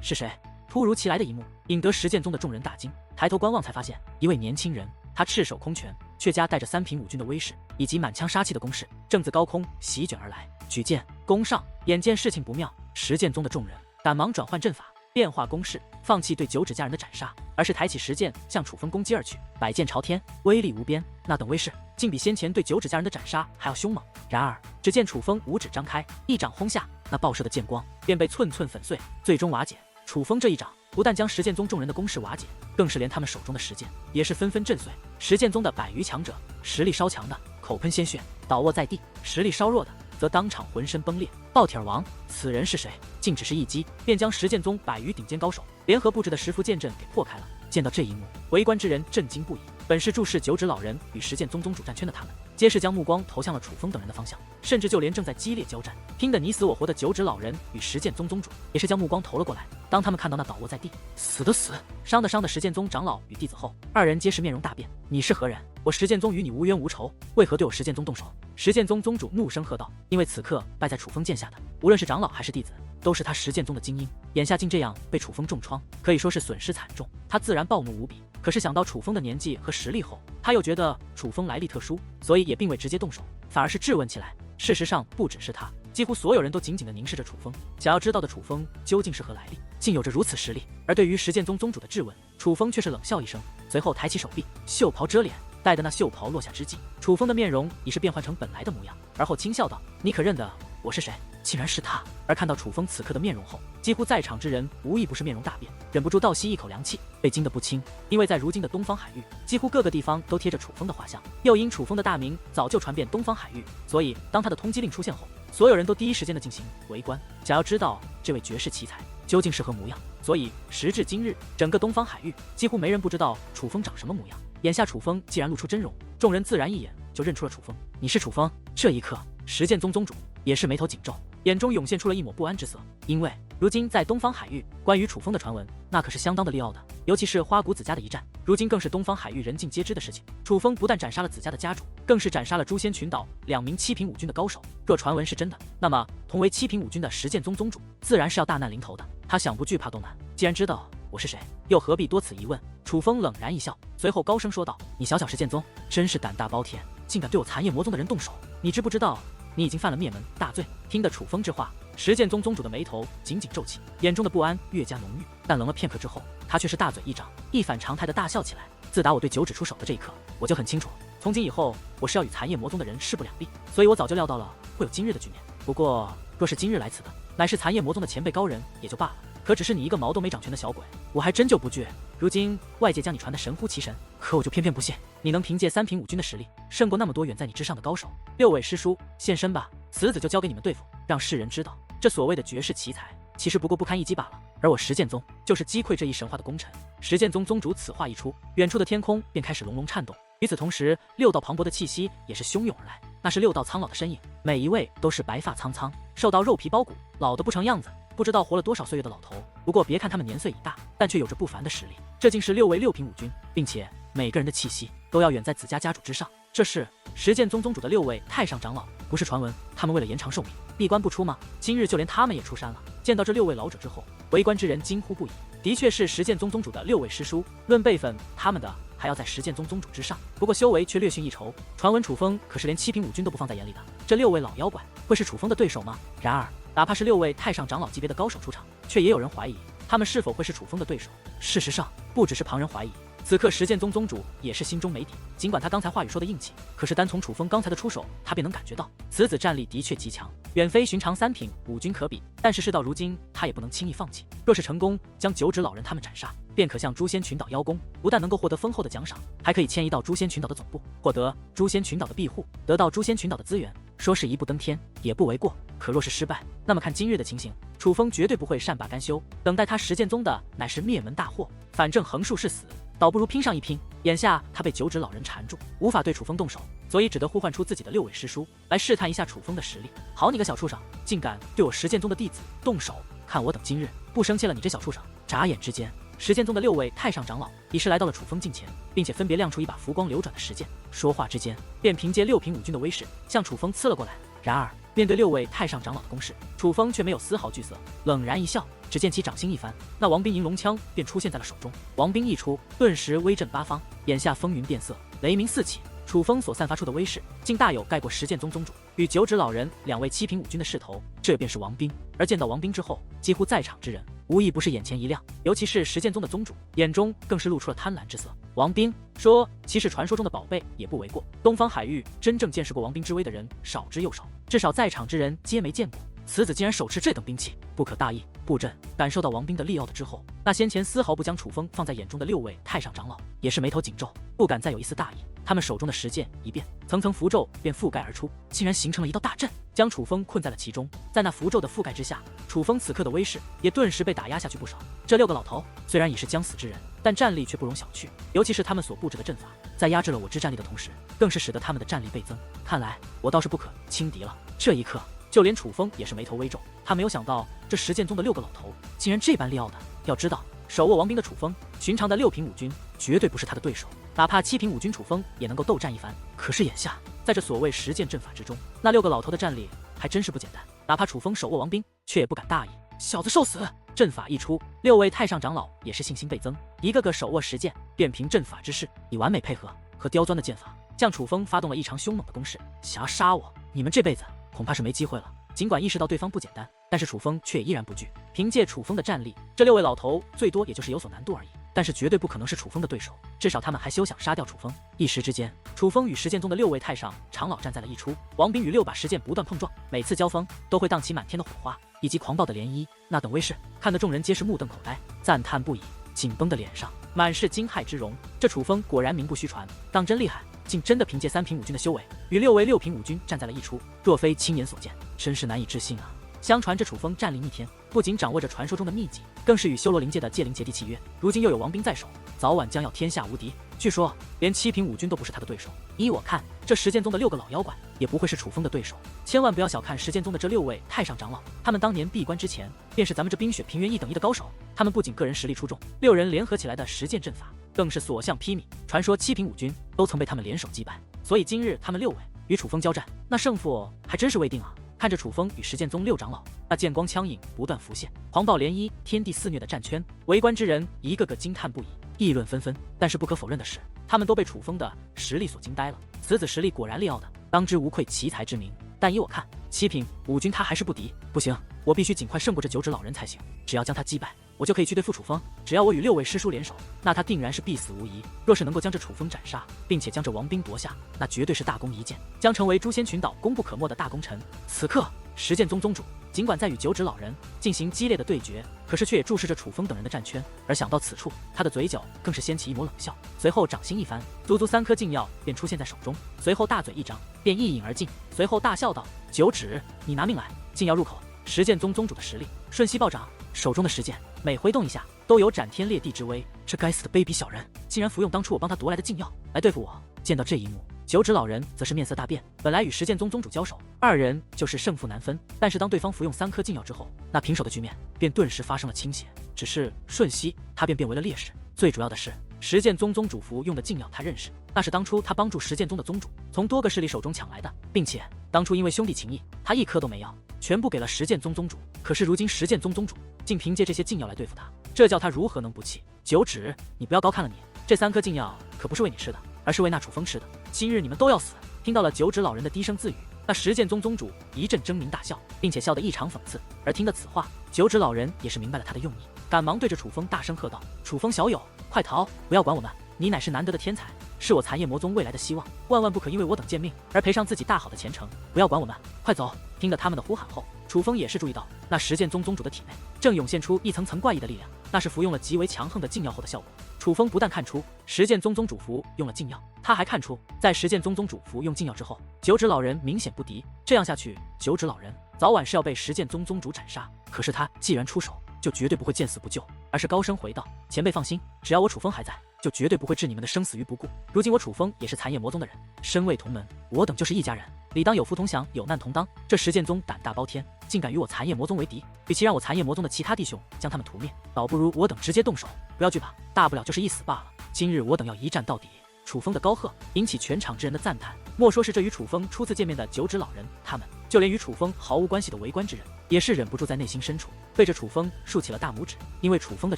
是谁？突如其来的一幕引得石剑宗的众人大惊，抬头观望才发现一位年轻人，他赤手空拳，却夹带着三品武军的威势以及满腔杀气的攻势，正自高空席卷而来，举剑攻上。眼见事情不妙，石剑宗的众人赶忙转换阵法，变化攻势，放弃对九指家人的斩杀，而是抬起石剑向楚风攻击而去，百剑朝天，威力无边。那等威势竟比先前对九指家人的斩杀还要凶猛。然而只见楚风五指张开，一掌轰下，那爆射的剑光便被寸寸粉碎，最终瓦解。楚风这一掌不但将石剑宗众人的攻势瓦解，更是连他们手中的石剑也是纷纷震碎。石剑宗的100余强者，实力稍强的口喷鲜血，倒卧在地；实力稍弱的则当场浑身崩裂。爆铁王，此人是谁？竟只是一击便将石剑宗100余顶尖高手联合布置的10伏剑阵给破开了。见到这一幕，围观之人震惊不已。本是注视九指老人与石剑宗宗主战圈的他们，皆是将目光投向了楚风等人的方向，甚至就连正在激烈交战、拼得你死我活的九指老人与石剑宗宗主，也是将目光投了过来。当他们看到那倒卧在地、死的死、伤的伤的石剑宗长老与弟子后，二人皆是面容大变。你是何人？我石剑宗与你无冤无仇，为何对我石剑宗动手？石剑宗宗主怒声喝道。因为此刻败在楚风剑下的，无论是长老还是弟子，都是他石剑宗的精英，眼下竟这样被楚风重创，可以说是损失惨重。他自然暴怒无比，可是想到楚风的年纪和实力后，他又觉得楚风来历特殊，所以也并未直接动手，反而是质问起来。事实上不只是他，几乎所有人都紧紧地凝视着楚风，想要知道的楚风究竟是何来历，竟有着如此实力。而对于石剑宗宗主的质问，楚风却是冷笑一声，随后抬起手臂，袖袍遮脸。待得那袖袍落下之际，楚风的面容已是变换成本来的模样，而后轻笑道：“你可认得我是谁？”竟然是他。而看到楚风此刻的面容后，几乎在场之人无一不是面容大变，忍不住倒吸一口凉气，被惊得不轻。因为在如今的东方海域，几乎各个地方都贴着楚风的画像，又因楚风的大名早就传遍东方海域，所以当他的通缉令出现后，所有人都第一时间的进行围观，想要知道这位绝世奇才究竟是何模样。所以时至今日，整个东方海域几乎没人不知道楚风长什么模样。眼下楚风既然露出真容，众人自然一眼就认出了楚风。你是楚风？这一刻，石剑宗宗主也是眉头紧皱，眼中涌现出了一抹不安之色。因为如今在东方海域，关于楚风的传闻那可是相当的利奥的，尤其是花谷子家的一战，如今更是东方海域人尽皆知的事情。楚风不但斩杀了子家的家主，更是斩杀了诛仙群岛2名7品武军的高手。若传闻是真的，那么同为7品武军的石剑宗宗主自然是要大难临头的。他想不惧怕都难，既然知道我是谁，又何必多此一问？楚风冷然一笑，随后高声说道：“你小小石剑宗，真是胆大包天，竟敢对我残夜魔宗的人动手！你知不知道，你已经犯了灭门大罪？”听得楚风之话，石剑宗宗主的眉头紧紧皱起，眼中的不安越加浓郁。但愣了片刻之后，他却是大嘴一张，一反常态的大笑起来。自打我对九指出手的这一刻，我就很清楚，从今以后我是要与残夜魔宗的人势不两立，所以我早就料到了会有今日的局面。不过，若是今日来此的乃是残夜魔宗的前辈高人，也就罢了。可只是你一个毛都没长全的小鬼，我还真就不惧。如今外界将你传得神乎其神，可我就偏偏不信你能凭借3品武军的实力胜过那么多远在你之上的高手。6位师叔现身吧，此子就交给你们对付，让世人知道这所谓的绝世奇才其实不过不堪一击罢了。而我石剑宗就是击溃这一神话的功臣。石剑宗宗主此话一出，远处的天空便开始隆隆颤动。与此同时，6道磅礴的气息也是汹涌而来，那是6道苍老的身影，每一位都是白发苍苍，瘦到肉皮包骨，老得不成样子，不知道活了多少岁月的老头。不过别看他们年岁已大，但却有着不凡的实力。这竟是6位6品武军，并且每个人的气息都要远在子家家主之上。这是石剑宗宗主的6位太上长老，不是传闻他们为了延长寿命闭关不出吗？今日就连他们也出山了。见到这6位老者之后，围观之人惊呼不已。的确是石剑宗宗主的6位师叔，论辈分，他们的还要在石剑宗宗主之上，不过修为却略逊一筹。传闻楚风可是连7品武军都不放在眼里的，这6位老妖怪会是楚风的对手吗？然而哪怕是6位太上长老级别的高手出场，却也有人怀疑他们是否会是楚风的对手。事实上不只是旁人怀疑，此刻石剑宗宗主也是心中没底。尽管他刚才话语说的硬气，可是单从楚风刚才的出手，他便能感觉到此子战力的确极强，远非寻常3品武军可比。但是事到如今，他也不能轻易放弃。若是成功将九指老人他们斩杀，便可向诛仙群岛邀功，不但能够获得丰厚的奖赏，还可以迁移到诛仙群岛的总部，获得诛仙群岛的庇护，得到诛仙群岛的资源，说是一步登天也不为过。可若是失败，那么看今日的情形，楚风绝对不会善罢甘休，等待他石剑宗的乃是灭门大祸。反正横竖是死，倒不如拼上一拼。眼下他被九指老人缠住，无法对楚风动手，所以只得呼唤出自己的6位师叔来试探一下楚风的实力。好你个小畜生，竟敢对我石剑宗的弟子动手，看我等今日不生切了你这小畜生！眨眼之间，石剑宗的6位太上长老已是来到了楚风近前，并且分别亮出一把浮光流转的石剑，说话之间便凭借6品武军的威势向楚风刺了过来。然而面对6位太上长老的攻势，楚风却没有丝毫惧色，冷然一笑，只见其掌心一翻，那王兵银龙枪便出现在了手中。王兵一出，顿时威震八方，眼下风云变色，雷鸣四起。楚风所散发出的威势，竟大有盖过石剑宗宗主与九指老人2位七品武军的势头。这便是王兵。而见到王兵之后，几乎在场之人无一不是眼前一亮，尤其是石剑宗的宗主，眼中更是露出了贪婪之色。王兵说：“其实传说中的宝贝也不为过。东方海域真正见识过王兵之威的人少之又少，至少在场之人皆没见过。此子竟然手持这等兵器，不可大意。”布阵感受到王兵的力傲的之后，那先前丝毫不将楚风放在眼中的6位太上长老也是眉头紧皱，不敢再有一丝大意。他们手中的石剑一变，层层符咒便覆盖而出，竟然形成了一道大阵，将楚风困在了其中。在那符咒的覆盖之下，楚风此刻的威势也顿时被打压下去不少。这6个老头虽然已是将死之人，但战力却不容小觑，尤其是他们所布置的阵法，在压制了我之战力的同时，更是使得他们的战力倍增。看来我倒是不可轻敌了。这一刻，就连楚风也是眉头微皱，他没有想到这石剑宗的6个老头竟然这般利傲的。要知道，手握王兵的楚风，寻常的6品武军绝对不是他的对手，哪怕7品武军楚风也能够斗战一番。可是眼下，在这所谓石剑阵法之中，那6个老头的战力还真是不简单，哪怕楚风手握王兵，却也不敢大意。小子受死！阵法一出，6位太上长老也是信心倍增，一个个手握石剑，便凭阵法之势，以完美配合和刁钻的剑法，向楚风发动了一场凶猛的攻势。想要杀我，你们这辈子恐怕是没机会了。尽管意识到对方不简单，但是楚风却依然不惧。凭借楚风的战力，这6位老头最多也就是有所难度而已，但是绝对不可能是楚风的对手，至少他们还休想杀掉楚风。一时之间，楚风与石剑宗的6位太上长老站在了一处，王兵与6把石剑不断碰撞，每次交锋都会荡起满天的火花以及狂暴的涟漪，那等威势看得众人皆是目瞪口呆，赞叹不已，紧绷的脸上满是惊骇之容。这楚风果然名不虚传，当真厉害，竟真的凭借3品武军的修为与6位6品武军站在了一处，若非亲眼所见，真是难以置信啊！相传这楚风战力逆天，不仅掌握着传说中的秘籍，更是与修罗灵界的界灵结缔契约，如今又有王兵在手，早晚将要天下无敌。据说连7品武军都不是他的对手，依我看，这石剑宗的6个老妖怪也不会是楚风的对手。千万不要小看石剑宗的这6位太上长老，他们当年闭关之前便是咱们这冰雪平原1等1的高手，他们不仅个人实力出众，6人联合起来的石剑阵法更是所向披靡，传说7品武军都曾被他们联手击败，所以今日他们6位与楚风交战，那胜负还真是未定啊！看着楚风与石剑宗6长老，那剑光枪影不断浮现，狂暴涟漪，天地肆虐的战圈，围观之人一个个惊叹不已，议论纷纷。但是不可否认的是，他们都被楚风的实力所惊呆了。此子实力果然利傲的，当之无愧奇才之名。但依我看，7品武军他还是不敌。不行，我必须尽快胜过这9指老人才行。只要将他击败，我就可以去对付楚风。只要我与6位师叔联手，那他定然是必死无疑。若是能够将这楚风斩杀，并且将这王兵夺下，那绝对是大功一件，将成为诛仙群岛功不可没的大功臣。此刻，石剑宗宗主尽管在与9指老人进行激烈的对决，可是却也注视着楚风等人的战圈。而想到此处，他的嘴角更是掀起一抹冷笑，随后掌心一翻，足足3颗禁药便出现在手中，随后大嘴一张，便一饮而尽，随后大笑道：“9指，你拿命来！”禁药入口，石剑宗宗主的实力瞬息暴涨，手中的石剑每挥动一下，都有斩天裂地之威。这该死的卑鄙小人，竟然服用当初我帮他夺来的禁药来对付我！见到这一幕，9指老人则是面色大变。本来与石剑宗宗主交手，2人就是胜负难分，但是当对方服用3颗禁药之后，那平手的局面便顿时发生了倾斜。只是瞬息，他便变为了劣势。最主要的是，石剑宗宗主服用的禁药他认识，那是当初他帮助石剑宗的宗主从多个势力手中抢来的，并且当初因为兄弟情谊，他1颗都没要，全部给了石剑宗宗主。可是如今石剑宗宗主竟凭借这些禁药来对付他，这叫他如何能不气？9指，你不要高看了你，这3颗禁药可不是为你吃的，而是为那楚风吃的。今日你们都要死！听到了9指老人的低声自语，那石剑宗宗主一阵狰狞大笑，并且笑得异常讽刺。而听得此话，9指老人也是明白了他的用意，赶忙对着楚风大声喝道：“楚风小友，快逃！不要管我们！你乃是难得的天才，是我残夜魔宗未来的希望，万万不可因为我等贱命而赔上自己大好的前程！不要管我们，快走！”听得他们的呼喊后，楚风也是注意到，那石剑宗宗主的体内正涌现出一层层怪异的力量，那是服用了极为强横的禁药后的效果。楚风不但看出石剑宗宗主服用了禁药，他还看出在石剑宗宗主服用禁药之后，9指老人明显不敌。这样下去，9指老人早晚是要被石剑宗宗主斩杀。可是他既然出手，就绝对不会见死不救，而是高声回道：“前辈放心，只要我楚风还在，就绝对不会置你们的生死于不顾。如今我楚风也是残夜魔宗的人，身为同门，我等就是一家人，理当有福同享，有难同当。这石剑宗胆大包天，竟敢与我残夜魔宗为敌，与其让我残夜魔宗的其他弟兄将他们屠灭，倒不如我等直接动手。不要惧怕，大不了就是一死罢了。今日我等要一战到底。”楚风的高喝引起全场之人的赞叹，莫说是这与楚风初次见面的九指老人，他们就连与楚风毫无关系的围观之人，也是忍不住在内心深处对着楚风竖起了大拇指。因为楚风的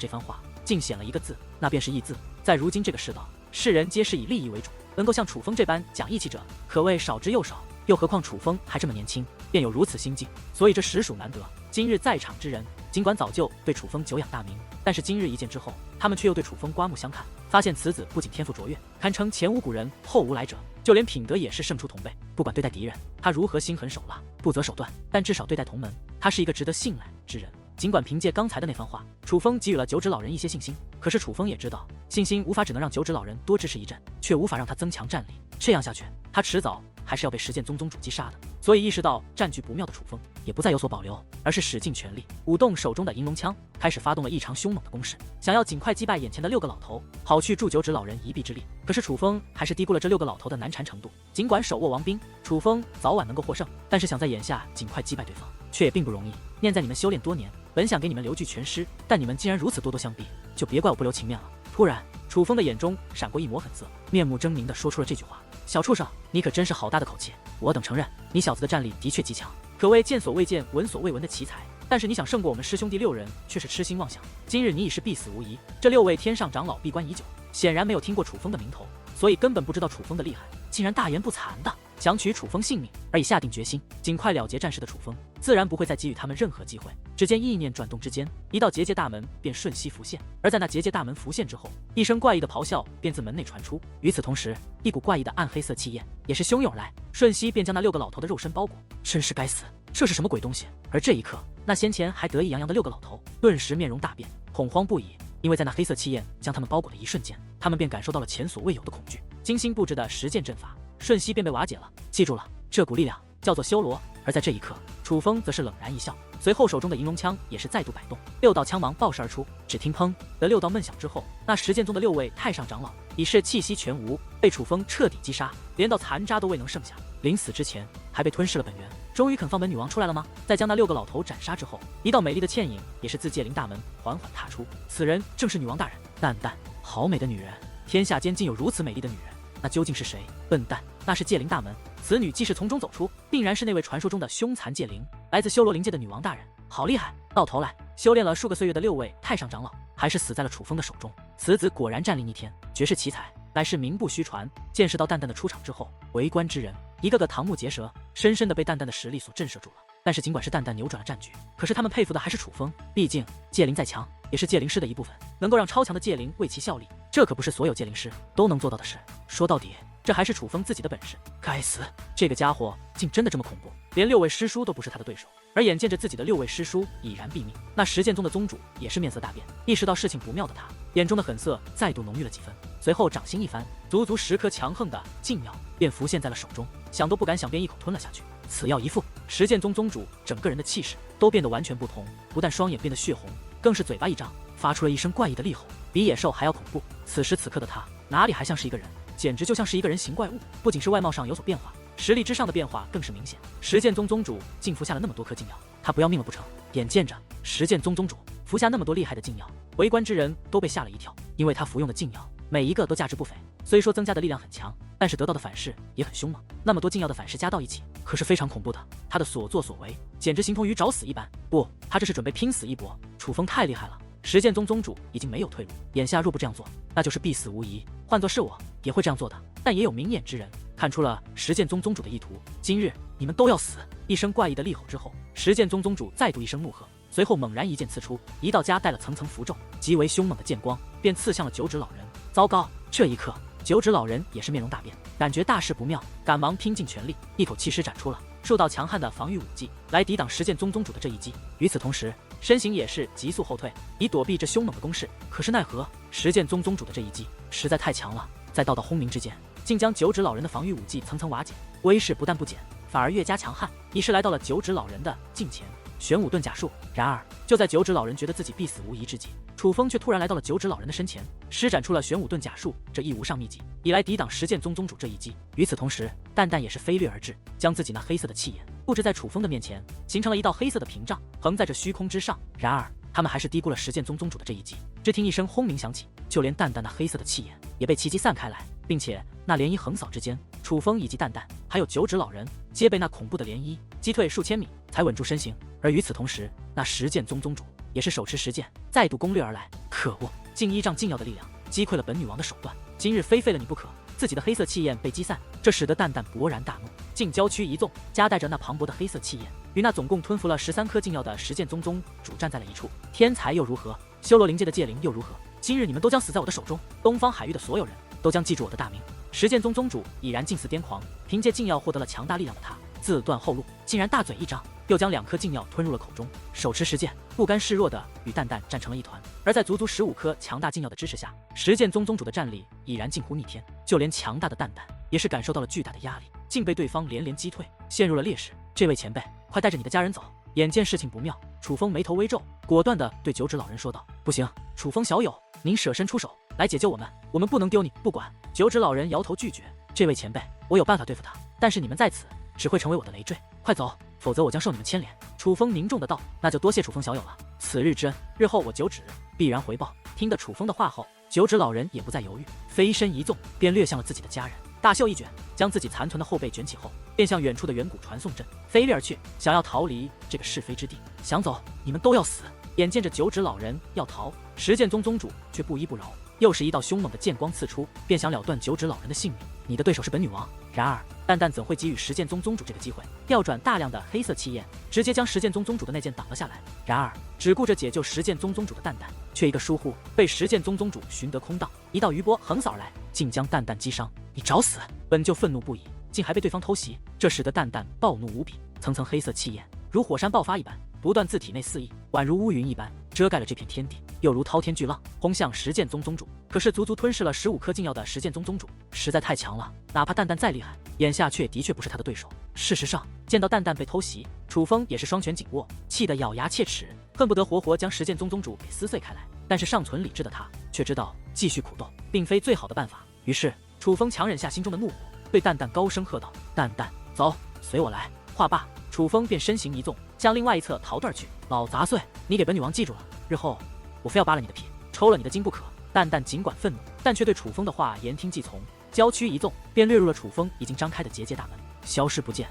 这番话尽显了一个字，那便是义字。在如今这个世道，世人皆是以利益为主，能够像楚风这般讲义气者，可谓少之又少。又何况楚风还这么年轻，便有如此心境，所以这实属难得。今日在场之人，尽管早就对楚风久仰大名，但是今日一见之后，他们却又对楚风刮目相看，发现此子不仅天赋卓越，堪称前无古人后无来者，就连品德也是胜出同辈。不管对待敌人，他如何心狠手辣，不择手段，但至少对待同门，他是一个值得信赖之人。尽管凭借刚才的那番话，楚风给予了九指老人一些信心，可是楚风也知道，信心无法只能让九指老人多支持一阵，却无法让他增强战力。这样下去，他迟早还是要被石剑宗宗主击杀的。所以意识到战局不妙的楚风，也不再有所保留，而是使尽全力，舞动手中的银龙枪，开始发动了异常凶猛的攻势，想要尽快击败眼前的6个老头，好去助九指老人一臂之力。可是楚风还是低估了这6个老头的难缠程度。尽管手握王兵，楚风早晚能够获胜，但是想在眼下尽快击败对方，却也并不容易。念在你们修炼多年，本想给你们留具全尸，但你们既然如此咄咄相逼，就别怪我不留情面了。突然，楚风的眼中闪过一抹狠色，面目狰狞地说出了这句话：小畜生，你可真是好大的口气！我等承认，你小子的战力的确极强，可谓见所未见、闻所未闻的奇才。但是你想胜过我们师兄弟6人，却是痴心妄想。今日你已是必死无疑。这6位天上长老闭关已久，显然没有听过楚风的名头，所以根本不知道楚风的厉害，竟然大言不惭的想取楚风性命，而已下定决心尽快了结战事的楚风，自然不会再给予他们任何机会。只见意念转动之间，一道结界大门便瞬息浮现，而在那结界大门浮现之后，一声怪异的咆哮便自门内传出。与此同时，一股怪异的暗黑色气焰也是汹涌而来，瞬息便将那6个老头的肉身包裹。真是该死，这是什么鬼东西？而这一刻，那先前还得意洋洋的6个老头顿时面容大变，恐慌不已，因为在那黑色气焰将他们包裹的一瞬间，他们便感受到了前所未有的恐惧。精心布置的实践阵法瞬息便被瓦解了。记住了，这股力量叫做修罗。而在这一刻，楚风则是冷然一笑，随后手中的银龙枪也是再度摆动，6道枪芒爆射而出。只听砰的6道闷响之后，那实剑宗的6位太上长老已是气息全无，被楚风彻底击杀，连道残渣都未能剩下。临死之前还被吞噬了本源。终于肯放本女王出来了吗？在将那6个老头斩杀之后，一道美丽的倩影也是自界灵大门缓缓踏出。此人正是女王大人。淡淡好美的女人，天下间竟有如此美丽的女人，那究竟是谁？笨蛋，那是界灵大门。此女既是从中走出，定然是那位传说中的凶残界灵，来自修罗灵界的女王大人。好厉害！到头来，修炼了数个岁月的6位太上长老，还是死在了楚风的手中。此子果然战力逆天，绝世奇才，乃是名不虚传。见识到淡淡的出场之后，围观之人一个个瞠目结舌，深深的被淡淡的实力所震慑住了。但是尽管是淡淡扭转了战局，可是他们佩服的还是楚风。毕竟界灵再强，也是界灵师的一部分，能够让超强的界灵为其效力，这可不是所有界灵师都能做到的事。说到底，这还是楚风自己的本事。该死，这个家伙竟真的这么恐怖，连6位师叔都不是他的对手。而眼见着自己的6位师叔已然毙命，那实剑宗的宗主也是面色大变。意识到事情不妙的他，眼中的狠色再度浓郁了几分。随后掌心一翻，足足10颗强横的禁药便浮现在了手中，想都不敢想便一口吞了下去。此药一服，实剑宗宗主整个人的气势都变得完全不同，不但双眼变得血红，更是嘴巴一张，发出了一声怪异的厉吼，比野兽还要恐怖。此时此刻的他，哪里还像是一个人，简直就像是一个人形怪物。不仅是外貌上有所变化，实力之上的变化更是明显。实剑宗宗主竟服下了那么多颗禁药，他不要命了不成？眼见着实剑宗宗主服下那么多厉害的禁药，围观之人都被吓了一跳，因为他服用的禁药每一个都价值不菲，虽说增加的力量很强，但是得到的反噬也很凶猛。那么多禁药的反噬加到一起，可是非常恐怖的。他的所作所为简直形同于找死一般。不，他这是准备拼死一搏。楚风太厉害了，实剑宗宗主已经没有退路，眼下若不这样做，那就是必死无疑。换作是我，也会这样做的。但也有明眼之人看出了实剑宗宗主的意图，今日你们都要死！一声怪异的厉吼之后，实剑宗宗主再度一声怒喝，随后猛然一剑刺出，一道夹带了层层符咒、极为凶猛的剑光，便刺向了九指老人。糟糕！这一刻，九指老人也是面容大变，感觉大事不妙，赶忙拼尽全力，一口气施展出了数道强悍的防御武技来抵挡实剑宗宗主的这一击。与此同时，身形也是急速后退，以躲避这凶猛的攻势。可是奈何，实剑宗宗主的这一击实在太强了，在道道轰鸣之间，竟将九指老人的防御武技层层瓦解，威势不但不减，反而越加强悍，已是来到了九指老人的近前。玄武遁甲术。然而，就在九指老人觉得自己必死无疑之际，楚风却突然来到了九指老人的身前，施展出了玄武遁甲术这一无上秘籍，以来抵挡实剑宗宗主这一击。与此同时，淡淡也是飞掠而至，将自己那黑色的气焰布置在楚风的面前，形成了一道黑色的屏障，横在这虚空之上。然而，他们还是低估了实剑宗宗主的这一击。只听一声轰鸣响起，就连淡淡那黑色的气焰也被奇迹散开来，并且那涟漪横扫之间，楚风以及蛋蛋还有九指老人皆被那恐怖的涟漪击退数千米，才稳住身形。而与此同时，那石剑宗宗主也是手持石剑再度攻略而来。可恶，近依仗禁药的力量击溃了本女王的手段，今日非废了你不可。自己的黑色气焰被击散，这使得蛋蛋勃然大怒，竟郊区一纵，夹带着那磅礴的黑色气焰，与那总共吞服了13颗禁药的石剑宗宗主站在了一处。天才又如何？修罗灵界的戒灵又如何？今日你们都将死在我的手中，东方海域的所有人都将记住我的大名。石剑宗宗主已然近似癫狂，凭借禁药获得了强大力量的他，自断后路，竟然大嘴一张，又将2颗禁药吞入了口中，手持石剑，不甘示弱的与蛋蛋战成了一团。而在足足15颗强大禁药的支持下，石剑宗宗主的战力已然近乎逆天，就连强大的蛋蛋也是感受到了巨大的压力，竟被对方连连击退，陷入了劣势。这位前辈，快带着你的家人走！眼见事情不妙，楚风眉头微皱，果断地对九指老人说道：“不行，楚风小友，您舍身出手来解救我们，我们不能丢你不管。”九指老人摇头拒绝：“这位前辈，我有办法对付他，但是你们在此只会成为我的累赘，快走，否则我将受你们牵连。”楚风凝重的道：“那就多谢楚风小友了，此日之恩，日后我九指必然回报。”听得楚风的话后，九指老人也不再犹豫，飞身一纵，便掠向了自己的家人。大袖一卷，将自己残存的后背卷起后，便向远处的远古传送阵飞掠而去，想要逃离这个是非之地。想走，你们都要死！眼见着九指老人要逃，石剑宗宗主却不依不饶，又是一道凶猛的剑光刺出，便想了断九指老人的性命。你的对手是本女王。然而蛋蛋怎会给予石剑宗宗主这个机会？调转大量的黑色气焰，直接将石剑宗宗主的内剑挡了下来。然而只顾着解救石剑宗宗主的蛋蛋，却一个疏忽，被石剑宗宗主寻得空档，一道余波横扫而来，竟将蛋蛋击伤。你找死！本就愤怒不已，竟还被对方偷袭，这使得蛋蛋暴怒无比，层层黑色气焰如火山爆发一般，不断自体内肆意，宛如乌云一般遮盖了这片天地，又如滔天巨浪轰向石剑宗宗主。可是足足吞噬了15颗禁药的石剑宗宗主实在太强了，哪怕蛋蛋再厉害，眼下却的确不是他的对手。事实上，见到蛋蛋被偷袭，楚风也是双拳紧握，气得咬牙切齿，恨不得活活将石剑宗宗主给撕碎开来。但是尚存理智的他却知道继续苦斗并非最好的办法，于是楚风强忍下心中的怒火，对蛋蛋高声喝道：“蛋蛋，走，随我来。”话罢，楚风便身形一纵，向另外一侧逃遁而去。老杂碎，你给本女王记住了，日后我非要扒了你的皮，抽了你的筋不可。蛋蛋尽管愤怒，但却对楚风的话言听计从，娇躯一纵，便掠入了楚风已经张开的结界大门，消失不见。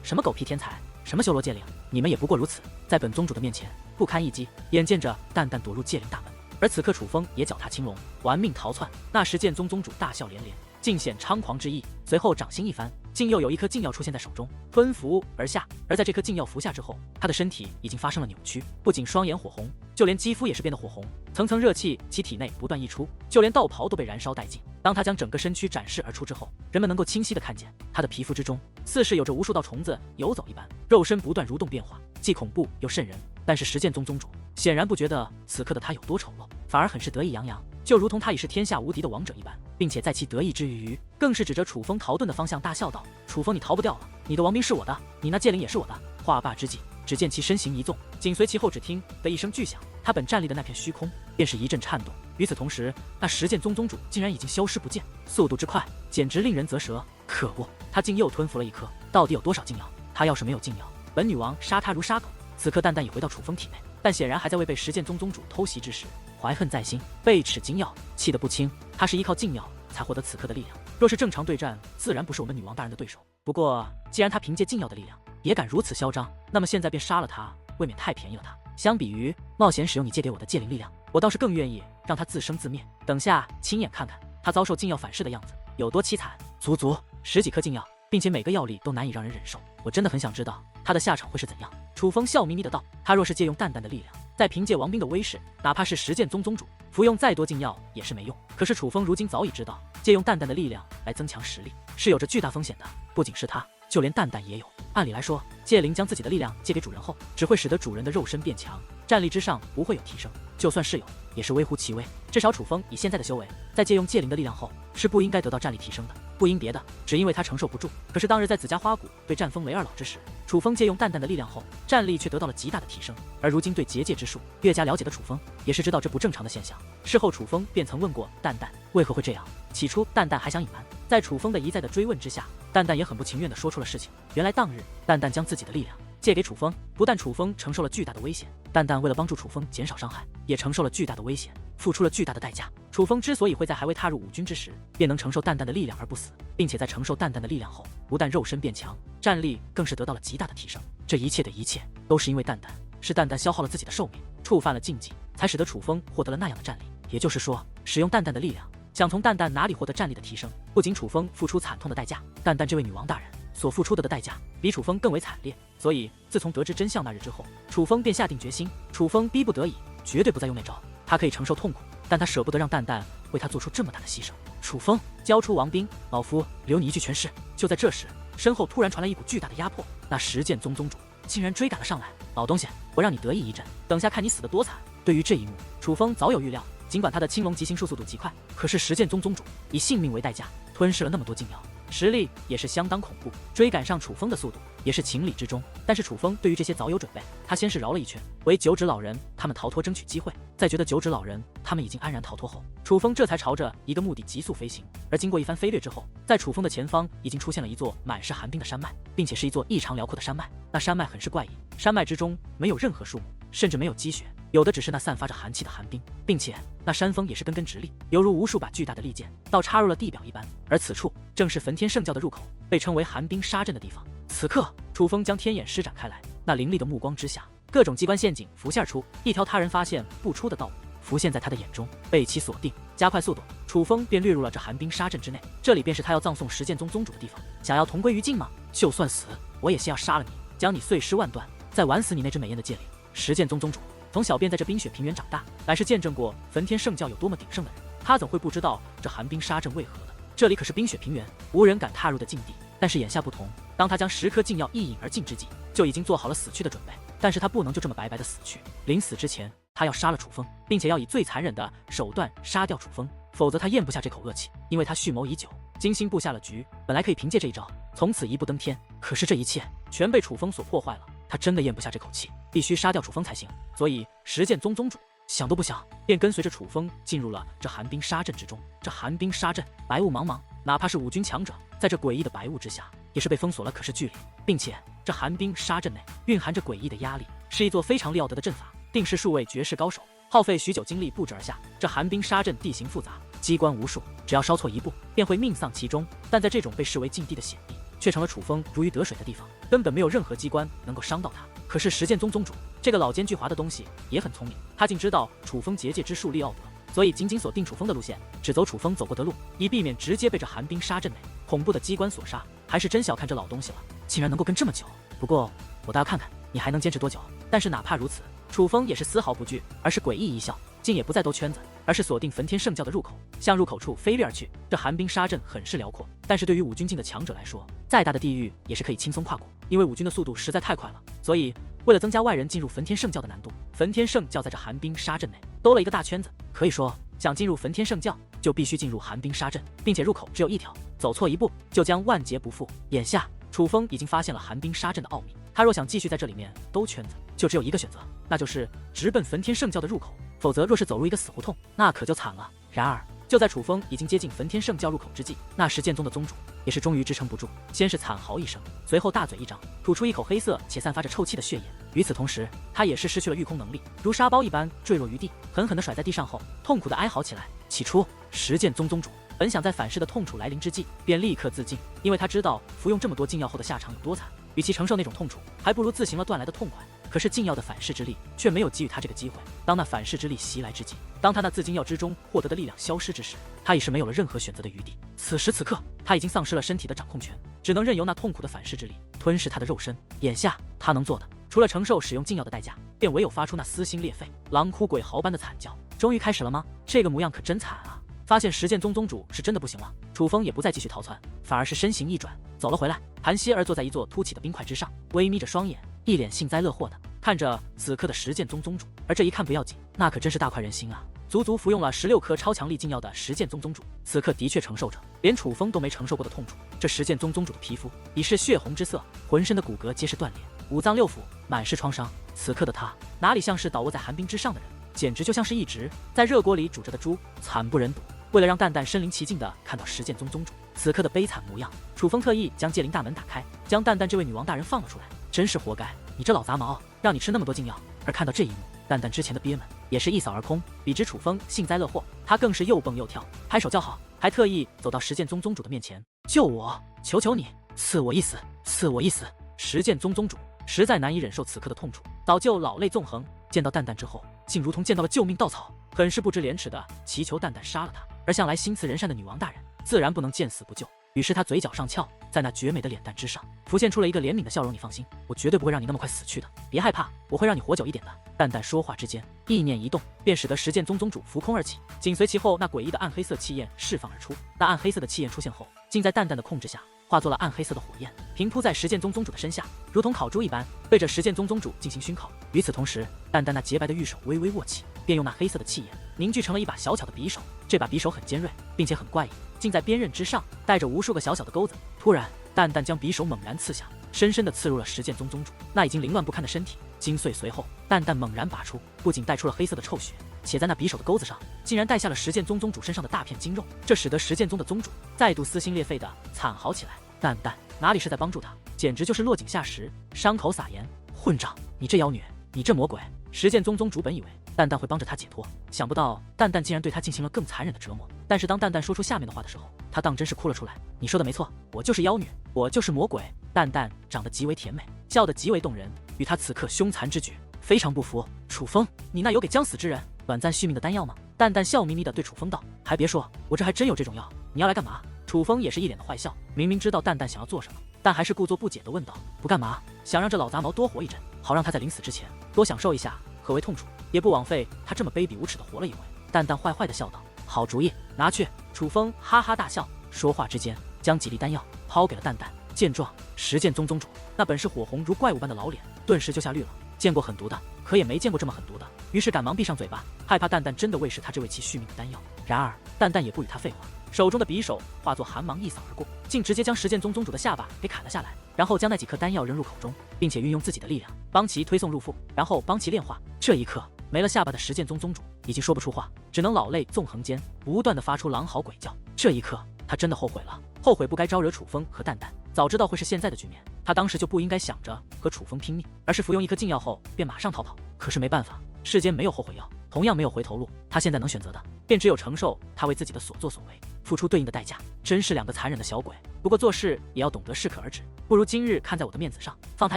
什么狗屁天才，什么修罗戒灵，你们也不过如此，在本宗主的面前不堪一击。眼见着蛋蛋躲入戒灵大门，而此刻楚风也脚踏青龙，玩命逃窜。那石剑宗宗主大笑连连，尽显猖狂之意，随后掌心一翻，竟又有一颗禁药出现在手中，吞服而下。而在这颗禁药服下之后，他的身体已经发生了扭曲，不仅双眼火红，就连肌肤也是变得火红，层层热气其体内不断溢出，就连道袍都被燃烧殆尽。当他将整个身躯展示而出之后，人们能够清晰地看见他的皮肤之中似是有着无数道虫子游走一般，肉身不断蠕动变化，既恐怖又瘆人。但是石剑宗宗主显然不觉得此刻的他有多丑陋，反而很是得意洋洋，就如同他已是天下无敌的王者一般，并且在其得意之余，更是指着楚风逃遁的方向大笑道：“楚风，你逃不掉了，你的王兵是我的，你那戒灵也是我的。”话罢之际，只见其身形一纵，紧随其后只听的一声巨响，他本站立的那片虚空便是一阵颤动。与此同时，那石剑宗宗主竟然已经消失不见，速度之快简直令人啧舌。可恶，他竟又吞服了一颗，到底有多少禁药？他要是没有禁药，本女王杀他如杀狗。此刻蛋蛋已回到楚风体内，但显然还在未被石剑宗宗主偷袭之时怀恨在心，被齿禁药，气得不轻。他是依靠禁药才获得此刻的力量，若是正常对战，自然不是我们女王大人的对手。不过既然他凭借禁药的力量也敢如此嚣张，那么现在便杀了他，未免太便宜了他。相比于冒险使用你借给我的戒灵力量，我倒是更愿意让他自生自灭，等下亲眼看看他遭受禁药反噬的样子有多凄惨。足足10几颗禁药，并且每个药力都难以让人忍受，我真的很想知道他的下场会是怎样。楚风笑眯眯的道：“他若是借用蛋蛋的力量，再凭借王兵的威势，哪怕是石剑宗宗主服用再多禁药也是没用。可是楚风如今早已知道，借用蛋蛋的力量来增强实力是有着巨大风险的，不仅是他，就连蛋蛋也有。按理来说，戒灵将自己的力量借给主人后，只会使得主人的肉身变强，战力之上不会有提升，就算是有，也是微乎其微。至少楚风以现在的修为，在借用戒灵的力量后，是不应该得到战力提升的。不因别的，只因为他承受不住。可是当日在紫家花谷对战风雷二老之时，楚风借用蛋蛋的力量后，战力却得到了极大的提升。而如今对结界之术越加了解的楚风，也是知道这不正常的现象。事后楚风便曾问过蛋蛋为何会这样，起初蛋蛋还想隐瞒，在楚风的一再的追问之下，蛋蛋也很不情愿地说出了事情。原来当日蛋蛋将自己的力量借给楚风，不但楚风承受了巨大的危险，蛋蛋为了帮助楚风减少伤害，也承受了巨大的危险，付出了巨大的代价。楚风之所以会在还未踏入5军之时便能承受淡淡的力量而不死，并且在承受淡淡的力量后，不但肉身变强，战力更是得到了极大的提升。这一切的一切，都是因为淡淡，是淡淡消耗了自己的寿命，触犯了禁忌，才使得楚风获得了那样的战力。也就是说，使用淡淡的力量，想从淡淡哪里获得战力的提升，不仅楚风付出惨痛的代价，淡淡这位女王大人所付出的代价比楚风更为惨烈。所以，自从得知真相那日之后，楚风便下定决心，楚风逼不得已，绝对不再用那招。他可以承受痛苦，但他舍不得让淡淡为他做出这么大的牺牲。楚风，交出王兵，老夫留你一具全尸。就在这时，身后突然传来一股巨大的压迫，那石剑宗宗主竟然追赶了上来。老东西，我让你得意一阵，等下看你死得多惨。对于这一幕，楚风早有预料。尽管他的青龙极行术速度极快，可是石剑宗宗主以性命为代价吞噬了那么多禁药，实力也是相当恐怖，追赶上楚风的速度也是情理之中。但是楚风对于这些早有准备，他先是绕了一圈，为九指老人他们逃脱争取机会，在觉得九指老人他们已经安然逃脱后，楚风这才朝着一个目的急速飞行。而经过一番飞掠之后，在楚风的前方已经出现了一座满是寒冰的山脉，并且是一座异常辽阔的山脉。那山脉很是怪异，山脉之中没有任何树木，甚至没有积雪，有的只是那散发着寒气的寒冰，并且那山峰也是根根直立，犹如无数把巨大的利剑倒插入了地表一般。而此处正是焚天圣教的入口，被称为寒冰沙阵的地方。此刻，楚风将天眼施展开来，那凌厉的目光之下，各种机关陷阱浮现而出，一条他人发现不出的道路浮现在他的眼中，被其锁定。加快速度，楚风便掠入了这寒冰沙阵之内。这里便是他要葬送石剑宗宗主的地方。想要同归于尽吗？就算死，我也先要杀了你，将你碎尸万段，再玩死你那只美艳的戒灵。石剑宗宗主从小便在这冰雪平原长大，乃是见证过焚天圣教有多么鼎盛的人，他怎会不知道这寒冰沙阵为何的？这里可是冰雪平原，无人敢踏入的禁地。但是眼下不同，当他将10颗禁药一饮而尽之际，就已经做好了死去的准备。但是他不能就这么白白的死去，临死之前，他要杀了楚风，并且要以最残忍的手段杀掉楚风，否则他咽不下这口恶气。因为他蓄谋已久，精心布下了局，本来可以凭借这一招从此一步登天，可是这一切全被楚风所破坏了。他真的咽不下这口气，必须杀掉楚风才行。所以石剑宗宗主想都不想，便跟随着楚风进入了这寒冰沙阵之中。这寒冰沙阵白雾茫茫，哪怕是5军强者，在这诡异的白雾之下，也是被封锁了可视距离，并且这寒冰沙阵内蕴含着诡异的压力，是一座非常利奥德的阵法，定是数位绝世高手耗费许久精力布置而下。这寒冰沙阵地形复杂，机关无数，只要稍错一步，便会命丧其中。但在这种被视为禁地的险地，却成了楚风如鱼得水的地方，根本没有任何机关能够伤到他。可是石剑宗宗主这个老奸巨猾的东西也很聪明，他竟知道楚风结界之术利奥德，所以紧紧锁定楚风的路线，只走楚风走过的路，以避免直接被这寒冰沙阵内恐怖的机关所杀。还是真小看这老东西了，竟然能够跟这么久。不过我倒要看看你还能坚持多久。但是哪怕如此，楚风也是丝毫不惧，而是诡异一笑，竟也不再兜圈子，而是锁定焚天圣教的入口，向入口处飞掠而去。这寒冰沙阵很是辽阔，但是对于5军境的强者来说，再大的地狱也是可以轻松跨过。因为5军的速度实在太快了，所以为了增加外人进入焚天圣教的难度，焚天圣教在这寒冰沙阵内兜了一个大圈子。可以说，想进入焚天圣教，就必须进入寒冰沙阵，并且入口只有一条，走错一步就将万劫不复。眼下楚风已经发现了寒冰沙阵的奥秘，他若想继续在这里面兜圈子，就只有一个选择，那就是直奔焚天圣教的入口，否则若是走入一个死胡同，那可就惨了。然而就在楚风已经接近焚天圣教入口之际，那石剑宗的宗主也是终于支撑不住，先是惨嚎一声，随后大嘴一张，吐出一口黑色且散发着臭气的血液。与此同时，他也是失去了御空能力，如沙包一般坠落于地，狠狠地甩在地上后，痛苦地哀嚎起来。起初，石剑宗宗主本想在反噬的痛楚来临之际便立刻自尽，因为他知道服用这么多禁药后的下场有多惨，与其承受那种痛楚，还不如自行了断来的痛快。可是禁药的反噬之力却没有给予他这个机会。当那反噬之力袭来之际，当他那自禁药之中获得的力量消失之时，他已是没有了任何选择的余地。此时此刻，他已经丧失了身体的掌控权，只能任由那痛苦的反噬之力吞噬他的肉身。眼下他能做的，除了承受使用禁药的代价，便唯有发出那撕心裂肺、狼哭鬼嚎般的惨叫。终于开始了吗？这个模样可真惨啊！发现石剑宗宗主是真的不行了，楚风也不再继续逃窜，反而是身形一转，走了回来，盘膝而坐在一座凸起的冰块之上，微眯着双眼，一脸幸灾乐祸的看着此刻的石剑宗宗主。而这一看不要紧，那可真是大快人心啊！足足服用了16颗超强力禁药的石剑宗宗主，此刻的确承受着连楚风都没承受过的痛楚。这石剑宗宗主的皮肤已是血红之色，浑身的骨骼皆是断裂，五脏六腑满是创伤。此刻的他哪里像是倒卧在寒冰之上的人，简直就像是一直在热锅里煮着的猪，惨不忍睹。为了让蛋蛋身临其境地看到石剑宗宗主此刻的悲惨模样，楚风特意将戒灵大门打开，将蛋蛋这位女王大人放了出来。真是活该，你这老杂毛，让你吃那么多禁药。而看到这一幕，蛋蛋之前的憋闷也是一扫而空。比之楚风幸灾乐祸，他更是又蹦又跳，拍手叫好，还特意走到石剑宗宗主的面前：“救我！求求你，赐我一死，赐我一死！”石剑宗宗主实在难以忍受此刻的痛楚，早就老泪纵横。见到蛋蛋之后，竟如同见到了救命稻草，很是不知廉耻的祈求蛋蛋杀了他。而向来心慈仁善的女王大人，自然不能见死不救。于是他嘴角上翘，在那绝美的脸蛋之上浮现出了一个怜悯的笑容。“你放心，我绝对不会让你那么快死去的，别害怕，我会让你活久一点的。”蛋蛋说话之间，意念一动，便使得石剑宗宗主浮空而起，紧随其后那诡异的暗黑色气焰释放而出。那暗黑色的气焰出现后，竟在蛋蛋的控制下化作了暗黑色的火焰，平铺在石剑宗宗主的身下，如同烤猪一般，对着石剑宗宗主进行熏烤。与此同时，蛋蛋那洁白的玉手微微握起，便用那黑色的气焰凝聚成了一把小巧的匕首。这把匕首很尖锐，并且很怪异，竟在鞭刃之上带着无数个小小的钩子。突然，蛋蛋将匕首猛然刺下，深深地刺入了石剑宗宗主那已经凌乱不堪的身体，精髓随后，蛋蛋猛然拔出，不仅带出了黑色的臭血，且在那匕首的钩子上竟然带下了石剑宗宗主身上的大片筋肉，这使得石剑宗的宗主再度撕心裂肺地惨嚎起来。蛋蛋哪里是在帮助他，简直就是落井下石，伤口撒盐！混账，你这妖女，你这魔鬼！石剑宗宗主本以为蛋蛋会帮着他解脱，想不到蛋蛋竟然对他进行了更残忍的折磨。但是当蛋蛋说出下面的话的时候，他当真是哭了出来。“你说的没错，我就是妖女，我就是魔鬼。”蛋蛋长得极为甜美，笑得极为动人，与他此刻凶残之举非常不符。“楚风，你那有给将死之人短暂续命的丹药吗？”蛋蛋笑眯眯地对楚风道：“还别说，我这还真有这种药，你要来干嘛？”楚风也是一脸的坏笑，明明知道蛋蛋想要做什么，但还是故作不解地问道：“不干嘛？想让这老杂毛多活一阵，好让他在临死之前多享受一下何为痛楚，也不枉费他这么卑鄙无耻地活了一回。”蛋蛋坏坏地笑道：“好主意，拿去。”楚风哈哈大笑，说话之间将几粒丹药抛给了蛋蛋。见状，石剑宗宗主那本是火红如怪物般的老脸顿时就下绿了。见过狠毒的，可也没见过这么狠毒的，于是赶忙闭上嘴巴，害怕蛋蛋真的喂食他这为其续命的丹药。然而蛋蛋也不与他废话，手中的匕首化作寒芒一扫而过，竟直接将石剑宗宗主的下巴给砍了下来，然后将那几颗丹药扔入口中，并且运用自己的力量帮其推送入腹，然后帮其炼化。这一刻，没了下巴的石剑宗宗主已经说不出话，只能老泪纵横间不断的发出狼嚎鬼叫。这一刻，他真的后悔了，后悔不该招惹楚风和蛋蛋。早知道会是现在的局面，他当时就不应该想着和楚风拼命，而是服用一颗禁药后便马上逃跑。可是没办法，世间没有后悔药，同样没有回头路。他现在能选择的，便只有承受他为自己的所作所为，付出对应的代价。真是两个残忍的小鬼。不过做事也要懂得适可而止，不如今日看在我的面子上，放他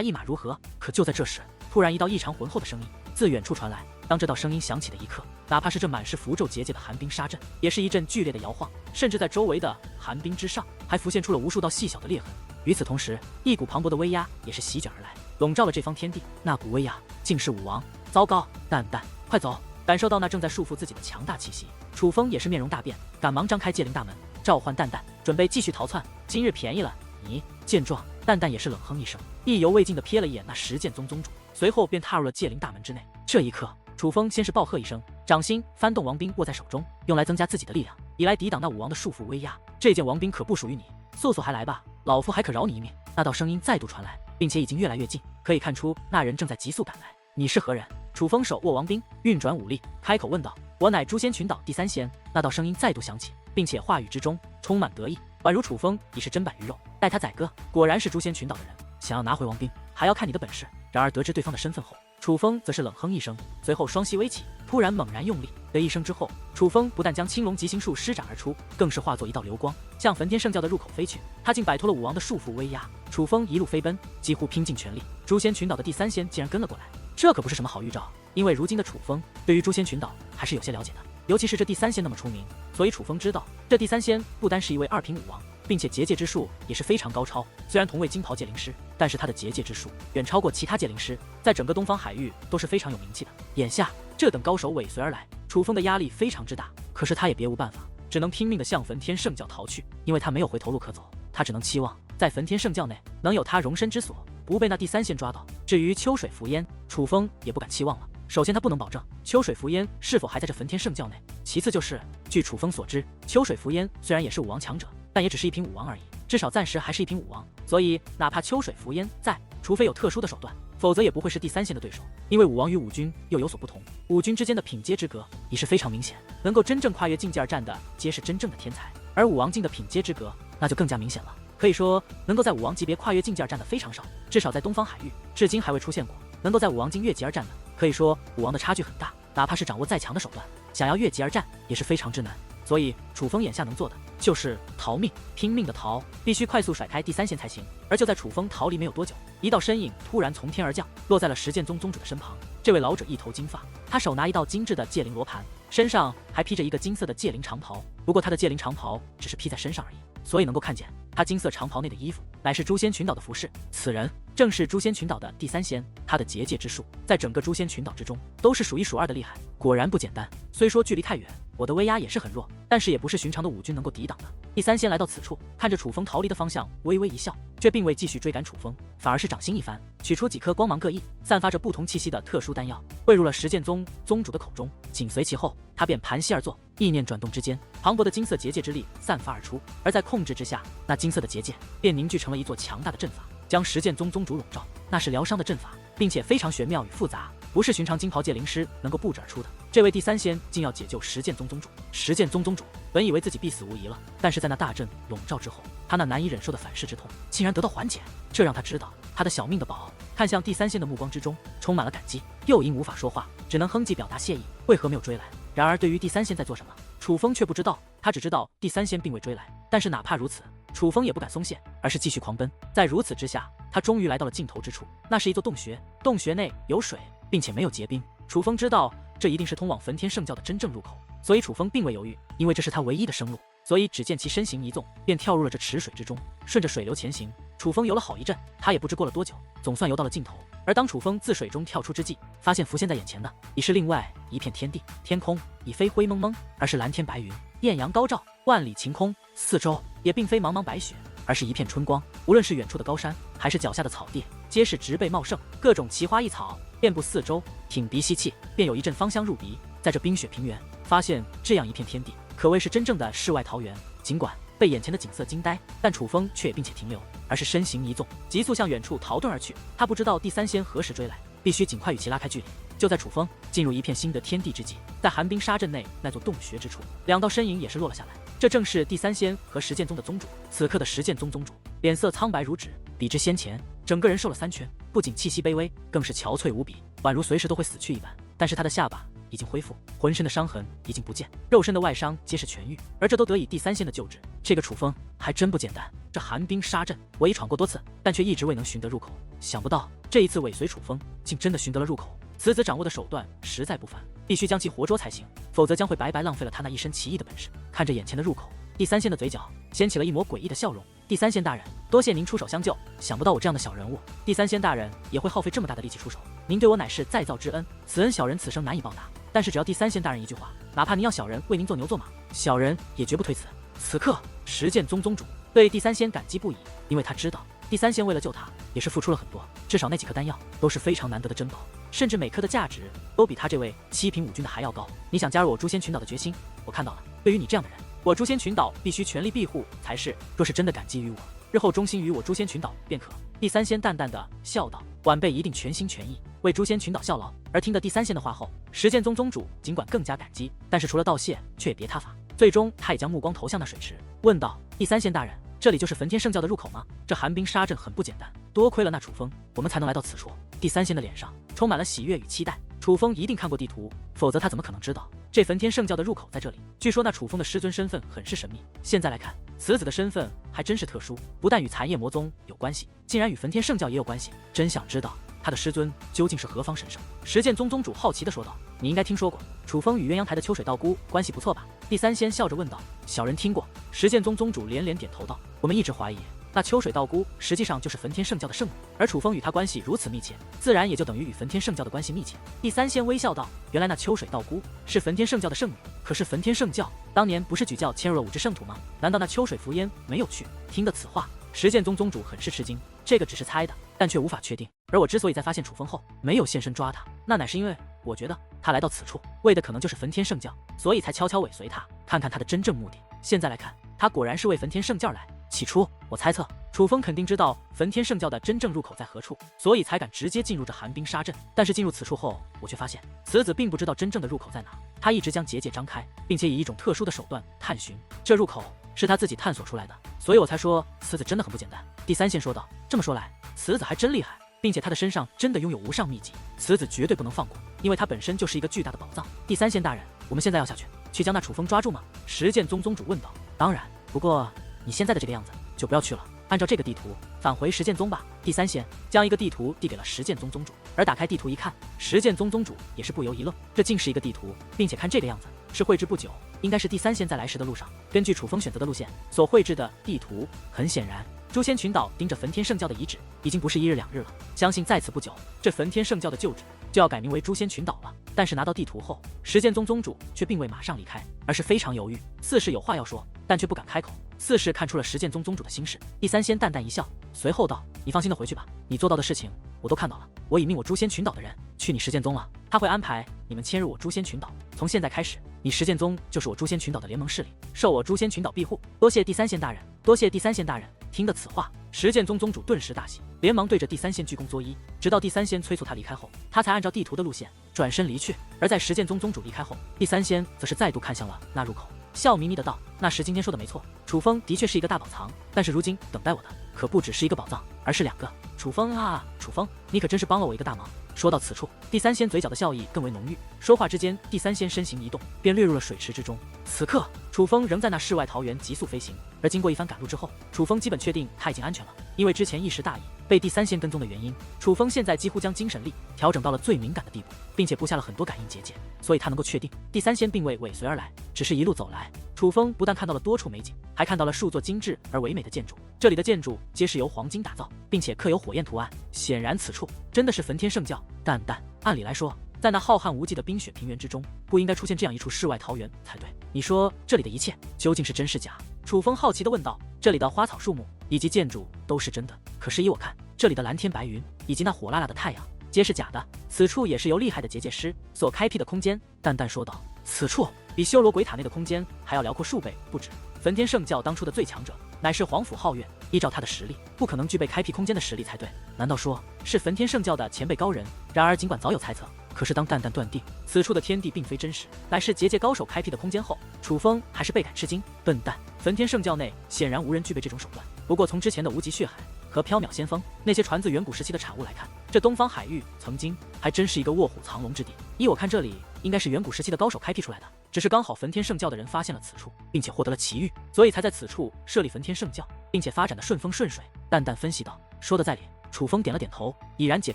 一马如何？可就在这时，突然一道异常浑厚的声音自远处传来。当这道声音响起的一刻，哪怕是这满是符咒结界的寒冰沙阵，也是一阵剧烈的摇晃，甚至在周围的寒冰之上，还浮现出了无数道细小的裂痕。与此同时，一股磅礴的威压也是席卷而来，笼罩了这方天地。那股威压竟是武王！糟糕，蛋蛋，快走！感受到那正在束缚自己的强大气息，楚风也是面容大变，赶忙张开界灵大门，召唤蛋蛋，准备继续逃窜。今日便宜了你！见状，蛋蛋也是冷哼一声，意犹未尽地瞥了一眼那石剑宗宗主，随后便踏入了界灵大门之内。这一刻，楚风先是暴喝一声，掌心翻动王冰握在手中，用来增加自己的力量，以来抵挡那武王的束缚威压。这件王冰可不属于你，速速还来吧，老夫还可饶你一命。那道声音再度传来，并且已经越来越近，可以看出那人正在急速赶来。你是何人？楚风手握王冰，运转武力，开口问道：“我乃诛仙群岛第三仙。”那道声音再度响起，并且话语之中充满得意，宛如楚风已是砧板鱼肉，待他宰割。果然是诛仙群岛的人，想要拿回王冰，还要看你的本事。然而得知对方的身份后，楚风则是冷哼一声，随后双膝微起，突然猛然用力的一声之后，楚风不但将青龙极行术施展而出，更是化作一道流光，向焚天圣教的入口飞去。他竟摆脱了武王的束缚威压。楚风一路飞奔，几乎拼尽全力。诛仙群岛的第三仙竟然跟了过来，这可不是什么好预兆，因为如今的楚风对于诛仙群岛还是有些了解的，尤其是这第三仙那么出名，所以楚风知道这第三仙不单是一位二品武王，并且结界之术也是非常高超。虽然同为金袍界灵师，但是他的结界之术远超过其他界灵师，在整个东方海域都是非常有名气的。眼下这等高手尾随而来，楚风的压力非常之大，可是他也别无办法，只能拼命地向焚天圣教逃去，因为他没有回头路可走，他只能期望在焚天圣教内能有他容身之所，不被那第三仙抓到。至于秋水伏烟，楚风也不敢期望了。首先他不能保证秋水伏烟是否还在这焚天圣教内，其次就是据楚风所知，秋水伏烟虽然也是武王强者，但也只是一品武王而已，至少暂时还是一品武王，所以哪怕秋水伏烟在，除非有特殊的手段，否则也不会是第三仙的对手。因为武王与武君又有所不同，武君之间的品阶之隔已是非常明显，能够真正跨越境界而战的皆是真正的天才，而武王境的品阶之隔那就更加明显了。可以说能够在武王级别跨越境界而战的非常少，至少在东方海域至今还未出现过能够在武王境越级而战的，可以说武王的差距很大。哪怕是掌握再强的手段，想要越级而战也是非常之难。所以楚风眼下能做的就是逃命，拼命的逃，必须快速甩开第三仙才行。而就在楚风逃离没有多久，一道身影突然从天而降，落在了石剑宗宗主的身旁。这位老者一头金发，他手拿一道精致的戒灵罗盘，身上还披着一个金色的戒灵长袍。不过他的戒灵长袍只是披在身上而已，所以能够看见他金色长袍内的衣服乃是诛仙群岛的服饰。此人正是诛仙群岛的第三仙，他的结界之术在整个诛仙群岛之中都是数一数二的厉害，果然不简单。虽说距离太远，我的威压也是很弱，但是也不是寻常的武军能够抵挡的。第三仙来到此处，看着楚风逃离的方向，微微一笑，却并未继续追赶楚风，反而是掌心一翻，取出几颗光芒各异、散发着不同气息的特殊丹药，汇入了石剑宗宗主的口中。紧随其后，他便盘膝而坐，意念转动之间，磅礴的金色结界之力散发而出，而在控制之下，那金色的结界便凝聚成了一座强大的阵法，将石剑宗宗主笼罩。那是疗伤的阵法，并且非常玄妙与复杂，不是寻常金袍戒灵师能够布置而出的。这位第三仙竟要解救石剑宗宗主。石剑宗宗主本以为自己必死无疑了，但是在那大阵笼罩之后，他那难以忍受的反噬之痛竟然得到缓解，这让他知道他的小命的宝。看向第三仙的目光之中充满了感激，又因无法说话，只能哼唧表达谢意。为何没有追来？然而对于第三仙在做什么，楚风却不知道。他只知道第三仙并未追来，但是哪怕如此，楚风也不敢松懈，而是继续狂奔。在如此之下，他终于来到了尽头之处，那是一座洞穴，洞穴内有水，并且没有结冰。楚风知道这一定是通往焚天圣教的真正入口，所以楚风并未犹豫，因为这是他唯一的生路。所以只见其身形一纵，便跳入了这池水之中，顺着水流前行。楚风游了好一阵，他也不知过了多久，总算游到了尽头。而当楚风自水中跳出之际，发现浮现在眼前的已是另外一片天地，天空已非灰蒙蒙，而是蓝天白云，艳阳高照，万里晴空，四周也并非茫茫白雪，而是一片春光。无论是远处的高山，还是脚下的草地，皆是植被茂盛，各种奇花异草遍布四周，挺鼻吸气，便有一阵芳香入鼻。在这冰雪平原，发现这样一片天地，可谓是真正的世外桃源。尽管被眼前的景色惊呆，但楚风却也并且停留，而是身形一纵，急速向远处逃遁而去。他不知道第三仙何时追来，必须尽快与其拉开距离。就在楚风进入一片新的天地之际，在寒冰沙阵内那座洞穴之处，两道身影也是落了下来。这正是第三仙和石剑宗的宗主。此刻的石剑宗宗主脸色苍白如纸，比之先前，整个人瘦了3圈，不仅气息卑微，更是憔悴无比，宛如随时都会死去一般。但是他的下巴已经恢复，浑身的伤痕已经不见，肉身的外伤皆是痊愈，而这都得以第三仙的救治。这个楚风还真不简单。这寒冰沙阵我已闯过多次，但却一直未能寻得入口，想不到这一次尾随楚风，竟真的寻得了入口。此子掌握的手段实在不凡，必须将其活捉才行，否则将会白白浪费了他那一身奇异的本事。看着眼前的入口，第三仙的嘴角掀起了一抹诡异的笑容。第三仙大人，多谢您出手相救，想不到我这样的小人物，第三仙大人也会耗费这么大的力气出手，您对我乃是再造之恩，此恩小人此生难以报答。但是只要第三仙大人一句话，哪怕您要小人为您做牛做马，小人也绝不推辞。此刻石剑宗宗主对第三仙感激不已，因为他知道第三仙为了救他也是付出了很多，至少那几颗丹药都是非常难得的珍宝，甚至每颗的价值都比他这位7品武军的还要高。你想加入我诛仙群岛的决心，我看到了。对于你这样的人，我诛仙群岛必须全力庇护才是。若是真的感激于我，日后忠心于我诛仙群岛便可。第三仙淡淡的笑道，晚辈一定全心全意为诛仙群岛效劳。而听得第三仙的话后，石剑宗宗主尽管更加感激，但是除了道谢却也别他法。最终他也将目光投向那水池，问道，第三仙大人，这里就是焚天圣教的入口吗？这寒冰沙阵很不简单，多亏了那楚风，我们才能来到此处。第三仙的脸上充满了喜悦与期待。楚风一定看过地图，否则他怎么可能知道这焚天圣教的入口在这里？据说那楚风的师尊身份很是神秘，现在来看，此子的身份还真是特殊，不但与残夜魔宗有关系，竟然与焚天圣教也有关系。真想知道他的师尊究竟是何方神圣？石剑宗宗主好奇地说道，你应该听说过楚风与鸳鸯台的秋水道姑关系不错吧？第三仙笑着问道，小人听过。石剑宗宗主连连点头道，我们一直怀疑那秋水道姑实际上就是焚天圣教的圣女，而楚风与她关系如此密切，自然也就等于与焚天圣教的关系密切。第三仙微笑道，原来那秋水道姑是焚天圣教的圣女，可是焚天圣教当年不是举教迁入了5支圣土吗？难道那秋水福烟没有去？听得此话，石剑宗宗主很是吃惊，这个只是猜的，但却无法确定。而我之所以在发现楚风后没有现身抓他，那乃是因为我觉得他来到此处为的可能就是焚天圣教，所以才悄悄尾随他，看看他的真正目的。现在来看，他果然是为焚天圣教而来。起初我猜测楚风肯定知道焚天圣教的真正入口在何处，所以才敢直接进入这寒冰沙阵。但是进入此处后，我却发现此子并不知道真正的入口在哪，他一直将结界张开，并且以一种特殊的手段探寻，这入口是他自己探索出来的，所以我才说此子真的很不简单。第三仙说道，这么说来，此子还真厉害。并且他的身上真的拥有无上秘籍，此子绝对不能放过，因为他本身就是一个巨大的宝藏。第三仙大人，我们现在要下去将那楚风抓住吗？石剑宗宗主问道。当然，不过你现在的这个样子就不要去了，按照这个地图返回石剑宗吧。第三仙将一个地图递给了石剑宗宗主，而打开地图一看，石剑宗宗主也是不由一愣，这竟是一个地图，并且看这个样子是绘制不久，应该是第三仙在来时的路上，根据楚风选择的路线所绘制的地图。很显然，诛仙群岛盯着焚天圣教的遗址已经不是一日两日了，相信在此不久，这焚天圣教的旧址就要改名为诛仙群岛了。但是拿到地图后，石剑宗宗主却并未马上离开，而是非常犹豫，似是有话要说，但却不敢开口，似是看出了石剑宗宗主的心事。第三仙淡淡一笑，随后道：“你放心的回去吧，你做到的事情我都看到了，我已命我诛仙群岛的人去你石剑宗了，他会安排你们迁入我诛仙群岛，从现在开始，你石剑宗就是我诛仙群岛的联盟势力，受我诛仙群岛庇护。多谢第三仙大人，多谢第三仙大人。”听得此话，石剑宗宗主顿时大喜，连忙对着第三仙鞠躬作揖。直到第三仙催促他离开后，他才按照地图的路线转身离去。而在石剑宗宗主离开后，第三仙则是再度看向了那入口，笑眯眯的道：“那石今天说的没错，楚风的确是一个大宝藏，但是如今等待我的可不只是一个宝藏，而是2个。楚风啊，楚风，你可真是帮了我一个大忙。”说到此处，第三仙嘴角的笑意更为浓郁。说话之间，第三仙身形一动，便掠入了水池之中。此刻，楚风仍在那世外桃源急速飞行。而经过一番赶路之后，楚风基本确定他已经安全了。因为之前一时大意被第三仙跟踪的原因，楚风现在几乎将精神力调整到了最敏感的地步，并且布下了很多感应结界，所以他能够确定第三仙并未尾随而来，只是一路走来。楚风不但看到了多处美景，还看到了数座精致而唯美的建筑。这里的建筑皆是由黄金打造，并且刻有火焰图案，显然此处真的是焚天圣教。但按理来说，在那浩瀚无际的冰雪平原之中，不应该出现这样一处世外桃源才对。你说这里的一切究竟是真是假？楚风好奇地问道。这里的花草树木以及建筑都是真的，可是依我看，这里的蓝天白云以及那火辣辣的太阳皆是假的。此处也是由厉害的结界师所开辟的空间。淡淡说道。此处比修罗鬼塔内的空间还要辽阔数倍不止。焚天圣教当初的最强者乃是皇甫皓月，依照他的实力，不可能具备开辟空间的实力才对。难道说是焚天圣教的前辈高人？然而尽管早有猜测，可是当淡淡断定此处的天地并非真实，乃是结界高手开辟的空间后，楚风还是倍感吃惊。笨蛋，焚天圣教内显然无人具备这种手段。不过从之前的无极血海和缥缈先锋那些传自远古时期的产物来看，这东方海域曾经还真是一个卧虎藏龙之地。依我看，这里应该是远古时期的高手开辟出来的，只是刚好焚天圣教的人发现了此处，并且获得了奇遇，所以才在此处设立焚天圣教，并且发展的顺风顺水。淡淡分析道。说的在理。楚风点了点头，已然解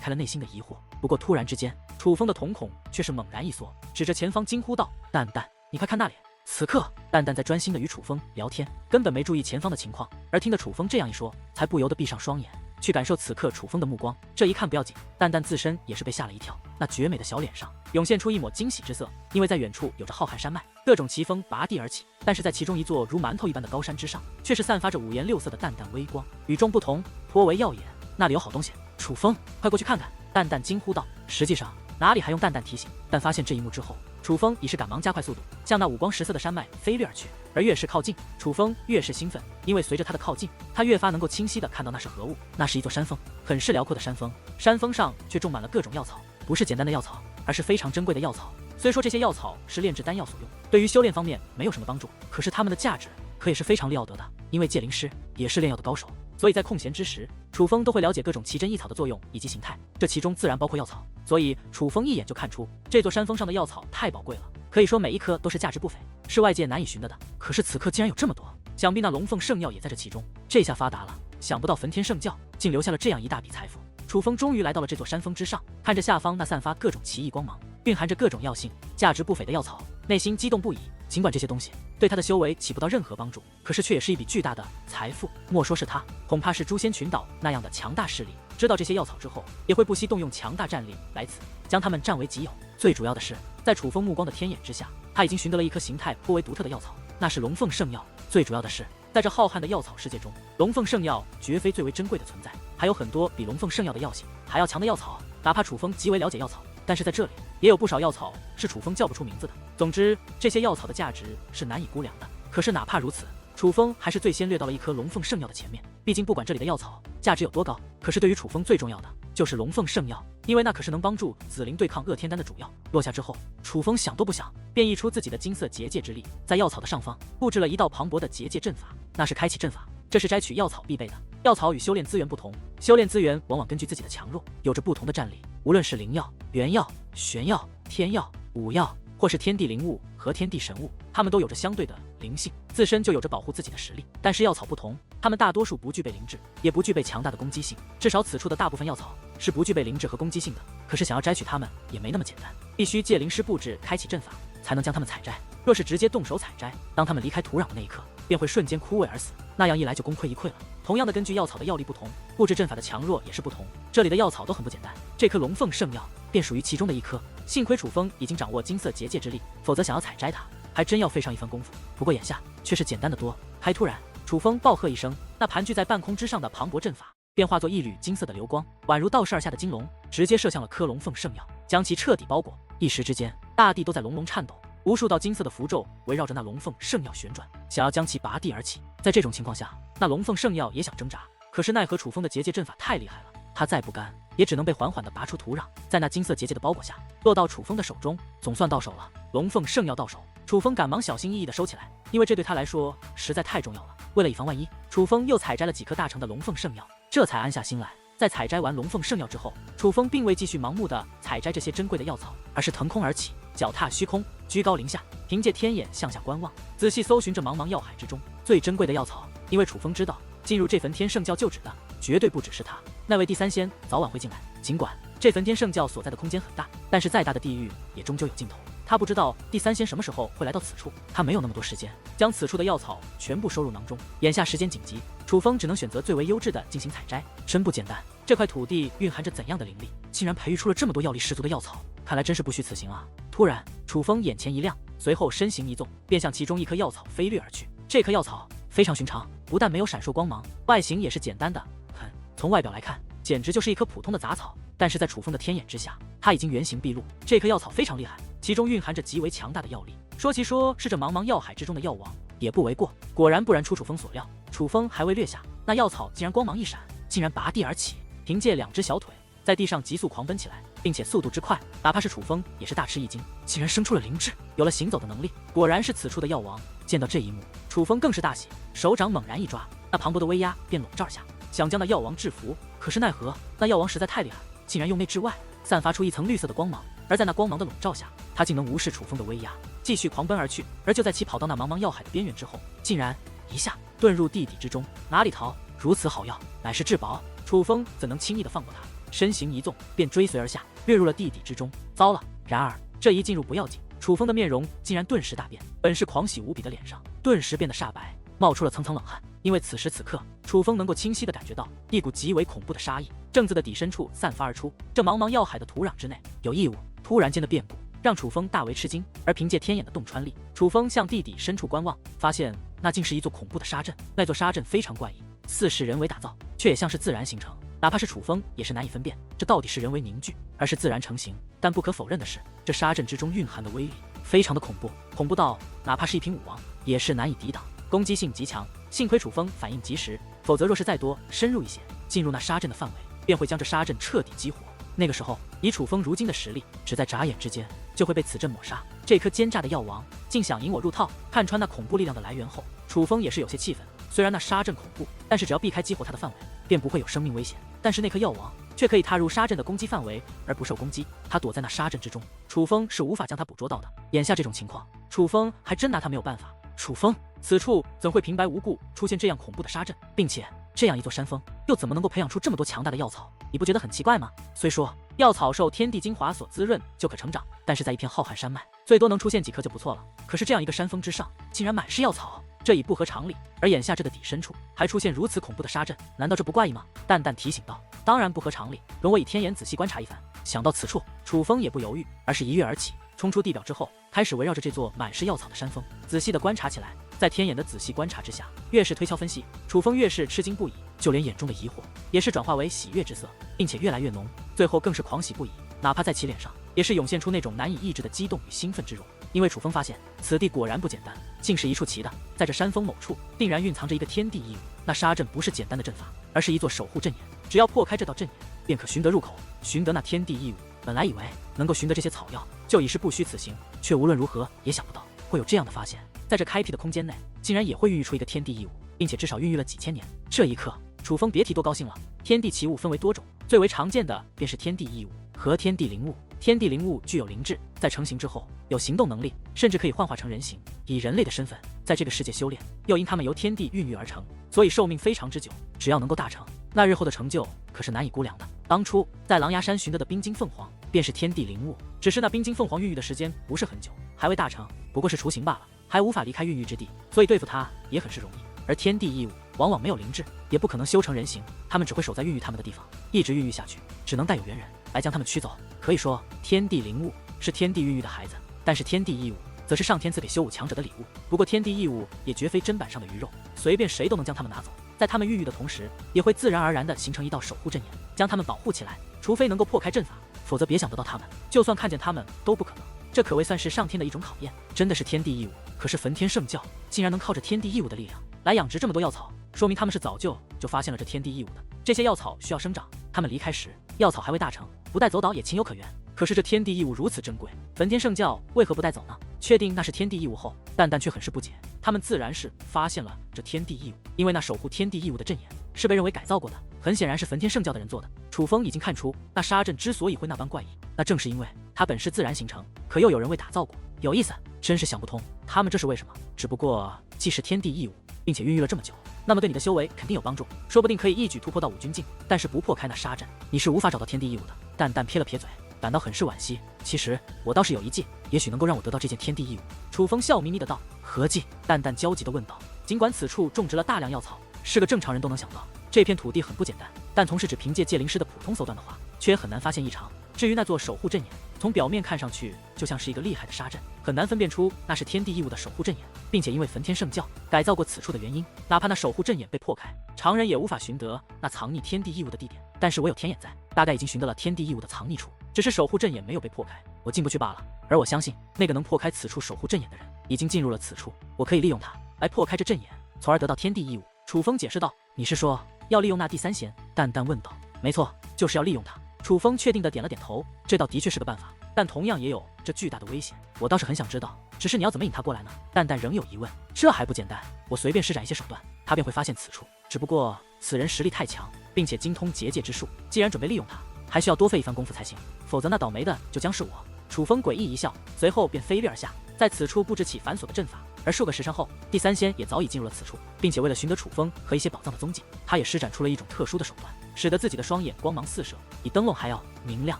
开了内心的疑惑。不过突然之间，楚风的瞳孔却是猛然一缩，指着前方惊呼道：“淡淡，你快看那里！”此刻，淡淡在专心的与楚风聊天，根本没注意前方的情况。而听得楚风这样一说，才不由得闭上双眼，去感受此刻楚风的目光。这一看不要紧，淡淡自身也是被吓了一跳。那绝美的小脸上涌现出一抹惊喜之色，因为在远处有着浩瀚山脉，各种奇峰拔地而起，但是在其中一座如馒头一般的高山之上，却是散发着五颜六色的淡淡微光，与众不同，颇为耀眼。那里有好东西，楚风，快过去看看！淡淡惊呼道。实际上哪里还用淡淡提醒，但发现这一幕之后，楚风已是赶忙加快速度，向那五光十色的山脉飞掠而去。而越是靠近，楚风越是兴奋，因为随着他的靠近，他越发能够清晰地看到那是何物。那是一座山峰，很是辽阔的山峰，山峰上却种满了各种药草，不是简单的药草，而是非常珍贵的药草。虽说这些药草是炼制丹药所用，对于修炼方面没有什么帮助，可是它们的价值可也是非常了得的。因为戒灵师也是炼药的高手，所以在空闲之时，楚风都会了解各种奇珍异草的作用以及形态，这其中自然包括药草。所以楚风一眼就看出这座山峰上的药草太宝贵了，可以说每一颗都是价值不菲，是外界难以寻得的。可是此刻竟然有这么多，想必那龙凤圣药也在这其中。这下发达了，想不到焚天圣教竟留下了这样一大笔财富。楚风终于来到了这座山峰之上，看着下方那散发各种奇异光芒，蕴含着各种药性、价值不菲的药草，内心激动不已。尽管这些东西对他的修为起不到任何帮助，可是却也是一笔巨大的财富。莫说是他，恐怕是诛仙群岛那样的强大势力，知道这些药草之后，也会不惜动用强大战力来此将它们占为己有。最主要的是，在楚风目光的天眼之下，他已经寻得了一颗形态颇为独特的药草，那是龙凤圣药。最主要的是，在这浩瀚的药草世界中，龙凤圣药绝非最为珍贵的存在，还有很多比龙凤圣药的药性还要强的药草。哪怕楚风极为了解药草，但是在这里也有不少药草是楚风叫不出名字的。总之，这些药草的价值是难以估量的。可是哪怕如此，楚风还是最先掠到了一颗龙凤圣药的前面。毕竟不管这里的药草价值有多高，可是对于楚风最重要的就是龙凤圣药，因为那可是能帮助紫灵对抗恶天丹的主药。落下之后，楚风想都不想，便溢出自己的金色结界之力，在药草的上方布置了一道磅礴的结界阵法。那是开启阵法，这是摘取药草必备的。药草与修炼资源不同，修炼资源往往根据自己的强弱有着不同的战力，无论是灵药、原药、玄药、天药、武药，或是天地灵物和天地神物，它们都有着相对的灵性，自身就有着保护自己的实力。但是药草不同，它们大多数不具备灵智，也不具备强大的攻击性，至少此处的大部分药草是不具备灵智和攻击性的。可是想要摘取它们也没那么简单，必须借灵师布置开启阵法，才能将它们采摘。若是直接动手采摘，当它们离开土壤的那一刻，便会瞬间枯萎而死，那样一来就功亏一篑了。同样的，根据药草的药力不同，布置阵法的强弱也是不同。这里的药草都很不简单，这颗龙凤圣药便属于其中的一颗。幸亏楚风已经掌握金色结界之力，否则想要采摘它，还真要费上一番功夫。不过眼下却是简单的多。还突然，楚风暴喝一声，那盘踞在半空之上的磅礴阵法便化作一缕金色的流光，宛如道士而下的金龙，直接射向了颗龙凤圣药，将其彻底包裹。一时之间，大地都在隆隆颤抖，无数道金色的符咒围绕着那龙凤圣药旋转，想要将其拔地而起。在这种情况下，那龙凤圣药也想挣扎，可是奈何楚风的结界阵法太厉害了，他再不甘，也只能被缓缓地拔出土壤，在那金色结界的包裹下，落到楚风的手中。总算到手了，龙凤圣药到手，楚风赶忙小心翼翼地收起来，因为这对他来说实在太重要了。为了以防万一，楚风又采摘了几颗大成的龙凤圣药，这才安下心来。在采摘完龙凤圣药之后，楚风并未继续盲目地采摘这些珍贵的药草，而是腾空而起，脚踏虚空，居高临下，凭借天眼向下观望，仔细搜寻着茫茫药海之中最珍贵的药草。因为楚风知道，进入这phần天圣教旧址的绝对不只是他，那位第三仙早晚会进来。尽管这phần天圣教所在的空间很大，但是再大的地狱也终究有尽头。他不知道第三仙什么时候会来到此处，他没有那么多时间将此处的药草全部收入囊中。眼下时间紧急，楚风只能选择最为优质的进行采摘。真不简单，这块土地蕴含着怎样的灵力，竟然培育出了这么多药力十足的药草，看来真是不虚此行啊！突然，楚风眼前一亮，随后身形一纵，便向其中一棵药草飞掠而去。这棵药草非常寻常，不但没有闪烁光芒，外形也是简单的很，从外表来看，简直就是一棵普通的杂草。但是在楚风的天眼之下，它已经原形毕露。这棵药草非常厉害，其中蕴含着极为强大的药力，说是这茫茫药海之中的药王也不为过。果然不然出楚风所料，楚风还未掠下，那药草竟然光芒一闪，竟然拔地而起，凭借两只小腿在地上急速狂奔起来，并且速度之快，哪怕是楚风也是大吃一惊，竟然生出了灵智，有了行走的能力，果然是此处的药王。见到这一幕，楚风更是大喜，手掌猛然一抓，那磅礴的威压便笼罩而下，想将那药王制服。可是奈何那药王实在太厉害，竟然用内至外散发出一层绿色的光芒，而在那光芒的笼罩下，他竟能无视楚风的威压，继续狂奔而去。而就在其跑到那茫茫药海的边缘之后，竟然一下遁入地底之中，哪里逃？如此好药，乃是至宝，楚风怎能轻易的放过他？身形一纵，便追随而下，跃入了地底之中。糟了！然而这一进入不要紧，楚风的面容竟然顿时大变，本是狂喜无比的脸上顿时变得煞白，冒出了层层冷汗。因为此时此刻，楚风能够清晰地感觉到一股极为恐怖的杀意正自的底深处散发而出。这茫茫药海的土壤之内有异物，突然间的变故让楚风大为吃惊。而凭借天眼的洞穿力，楚风向地底深处观望，发现那竟是一座恐怖的沙阵。那座沙阵非常怪异，似是人为打造，却也像是自然形成。哪怕是楚风也是难以分辨，这到底是人为凝聚，而是自然成型。但不可否认的是，这沙阵之中蕴含的威力非常的恐怖，恐怖到哪怕是一品武王也是难以抵挡，攻击性极强。幸亏楚风反应及时，否则若是再多深入一些，进入那沙阵的范围，便会将这沙阵彻底激活。那个时候，以楚风如今的实力，只在眨眼之间就会被此阵抹杀。这颗奸诈的药王竟想引我入套。看穿那恐怖力量的来源后，楚风也是有些气愤。虽然那沙阵恐怖，但是只要避开激活它的范围，便不会有生命危险。但是那颗药王却可以踏入沙阵的攻击范围而不受攻击，他躲在那沙阵之中，楚风是无法将他捕捉到的。眼下这种情况，楚风还真拿他没有办法。楚风，此处怎会平白无故出现这样恐怖的沙阵，并且这样一座山峰又怎么能够培养出这么多强大的药草？你不觉得很奇怪吗？虽说药草受天地精华所滋润就可成长，但是在一片浩瀚山脉，最多能出现几棵就不错了。可是这样一个山峰之上，竟然满是药草，这已不合常理。而眼下这个底深处还出现如此恐怖的沙阵，难道这不怪异吗？淡淡提醒道：当然不合常理，容我以天眼仔细观察一番。想到此处，楚风也不犹豫，而是一跃而起，冲出地表之后，开始围绕着这座满是药草的山峰仔细地观察起来。在天眼的仔细观察之下，越是推敲分析，楚风越是吃惊不已，就连眼中的疑惑也是转化为喜悦之色，并且越来越浓，最后更是狂喜不已。哪怕在其脸上，也是涌现出那种难以抑制的激动与兴奋之容。因为楚风发现此地果然不简单，竟是一处奇的。在这山峰某处，定然蕴藏着一个天地异物。那沙阵不是简单的阵法，而是一座守护阵眼。只要破开这道阵眼，便可寻得入口，寻得那天地异物。本来以为能够寻得这些草药，就已是不虚此行，却无论如何也想不到会有这样的发现。在这开辟的空间内，竟然也会孕育出一个天地异物，并且至少孕育了几千年。这一刻，楚风别提多高兴了。天地奇物分为多种，最为常见的便是天地异物和天地灵物。天地灵物具有灵智，在成型之后有行动能力，甚至可以幻化成人形，以人类的身份在这个世界修炼。又因他们由天地孕育而成，所以寿命非常之久。只要能够大成，那日后的成就可是难以估量的。当初在狼牙山寻得的冰晶凤凰，便是天地灵物，只是那冰晶凤凰孕育的时间不是很久，还未大成，不过是雏形罢了，还无法离开孕育之地，所以对付它也很是容易。而天地异物往往没有灵智，也不可能修成人形，他们只会守在孕育他们的地方，一直孕育下去，只能待有缘人来将他们驱走。可以说，天地灵物是天地孕育的孩子，但是天地异物则是上天赐给修武强者的礼物。不过天地异物也绝非砧板上的鱼肉，随便谁都能将他们拿走。在他们孕育的同时，也会自然而然地形成一道守护阵眼，将他们保护起来。除非能够破开阵法，否则别想得到他们，就算看见他们都不可能。这可谓算是上天的一种考验，真的是天地异物。可是焚天圣教竟然能靠着天地异物的力量来养殖这么多药草，说明他们是早就发现了这天地异物的。这些药草需要生长，他们离开时药草还未大成，不带走倒也情有可原。可是这天地异物如此珍贵，焚天圣教为何不带走呢？确定那是天地异物后，蛋蛋却很是不解。他们自然是发现了这天地异物，因为那守护天地异物的阵眼是被认为改造过的，很显然是焚天圣教的人做的。楚风已经看出那杀阵之所以会那般怪异，那正是因为它本是自然形成，可又有人为打造过。有意思，真是想不通他们这是为什么。只不过既是天地异物，并且孕育了这么久，那么对你的修为肯定有帮助，说不定可以一举突破到5军境。但是不破开那杀阵，你是无法找到天地异物的。蛋蛋撇了撇嘴，感到很是惋惜。其实我倒是有一计，也许能够让我得到这件天地异物。楚风笑眯眯的道：何计？蛋蛋焦急的问道。尽管此处种植了大量药草，是个正常人都能想到，这片土地很不简单，但从事只凭借戒灵师的普通手段的话，却很难发现异常。至于那座守护阵眼，从表面看上去就像是一个厉害的杀阵，很难分辨出那是天地异物的守护阵眼，并且因为焚天圣教改造过此处的原因，哪怕那守护阵眼被破开，常人也无法寻得那藏匿天地异物的地点。但是我有天眼在，大概已经寻得了天地异物的藏匿处，只是守护阵眼没有被破开，我进不去罢了。而我相信那个能破开此处守护阵眼的人已经进入了此处，我可以利用他来破开这阵眼，从而得到天地异物。楚风解释道：你是说要利用那第三仙？蛋蛋问道。没错，就是要利用他。楚风确定的点了点头，这倒的确是个办法，但同样也有这巨大的危险。我倒是很想知道，只是你要怎么引他过来呢？蛋蛋仍有疑问。这还不简单，我随便施展一些手段，他便会发现此处。只不过此人实力太强，并且精通结界之术，既然准备利用他，还需要多费一番功夫才行，否则那倒霉的就将是我。楚风诡异一笑，随后便飞掠而下，在此处布置起繁琐的阵法。而数个时辰后，第三仙也早已进入了此处，并且为了寻得楚风和一些宝藏的踪迹，他也施展出了一种特殊的手段，使得自己的双眼光芒四射，比灯笼还要明亮。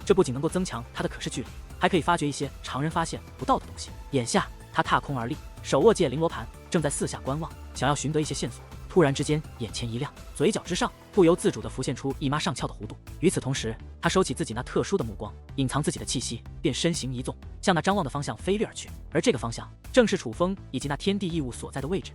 这不仅能够增强他的可视距离，还可以发掘一些常人发现不到的东西。眼下他踏空而立，手握戒灵罗盘，正在四下观望，想要寻得一些线索。突然之间，眼前一亮，嘴角之上不由自主地浮现出一抹上翘的弧度。与此同时，他收起自己那特殊的目光，隐藏自己的气息，便身形一纵，向那张望的方向飞掠而去。而这个方向正是楚风以及那天地异物所在的位置。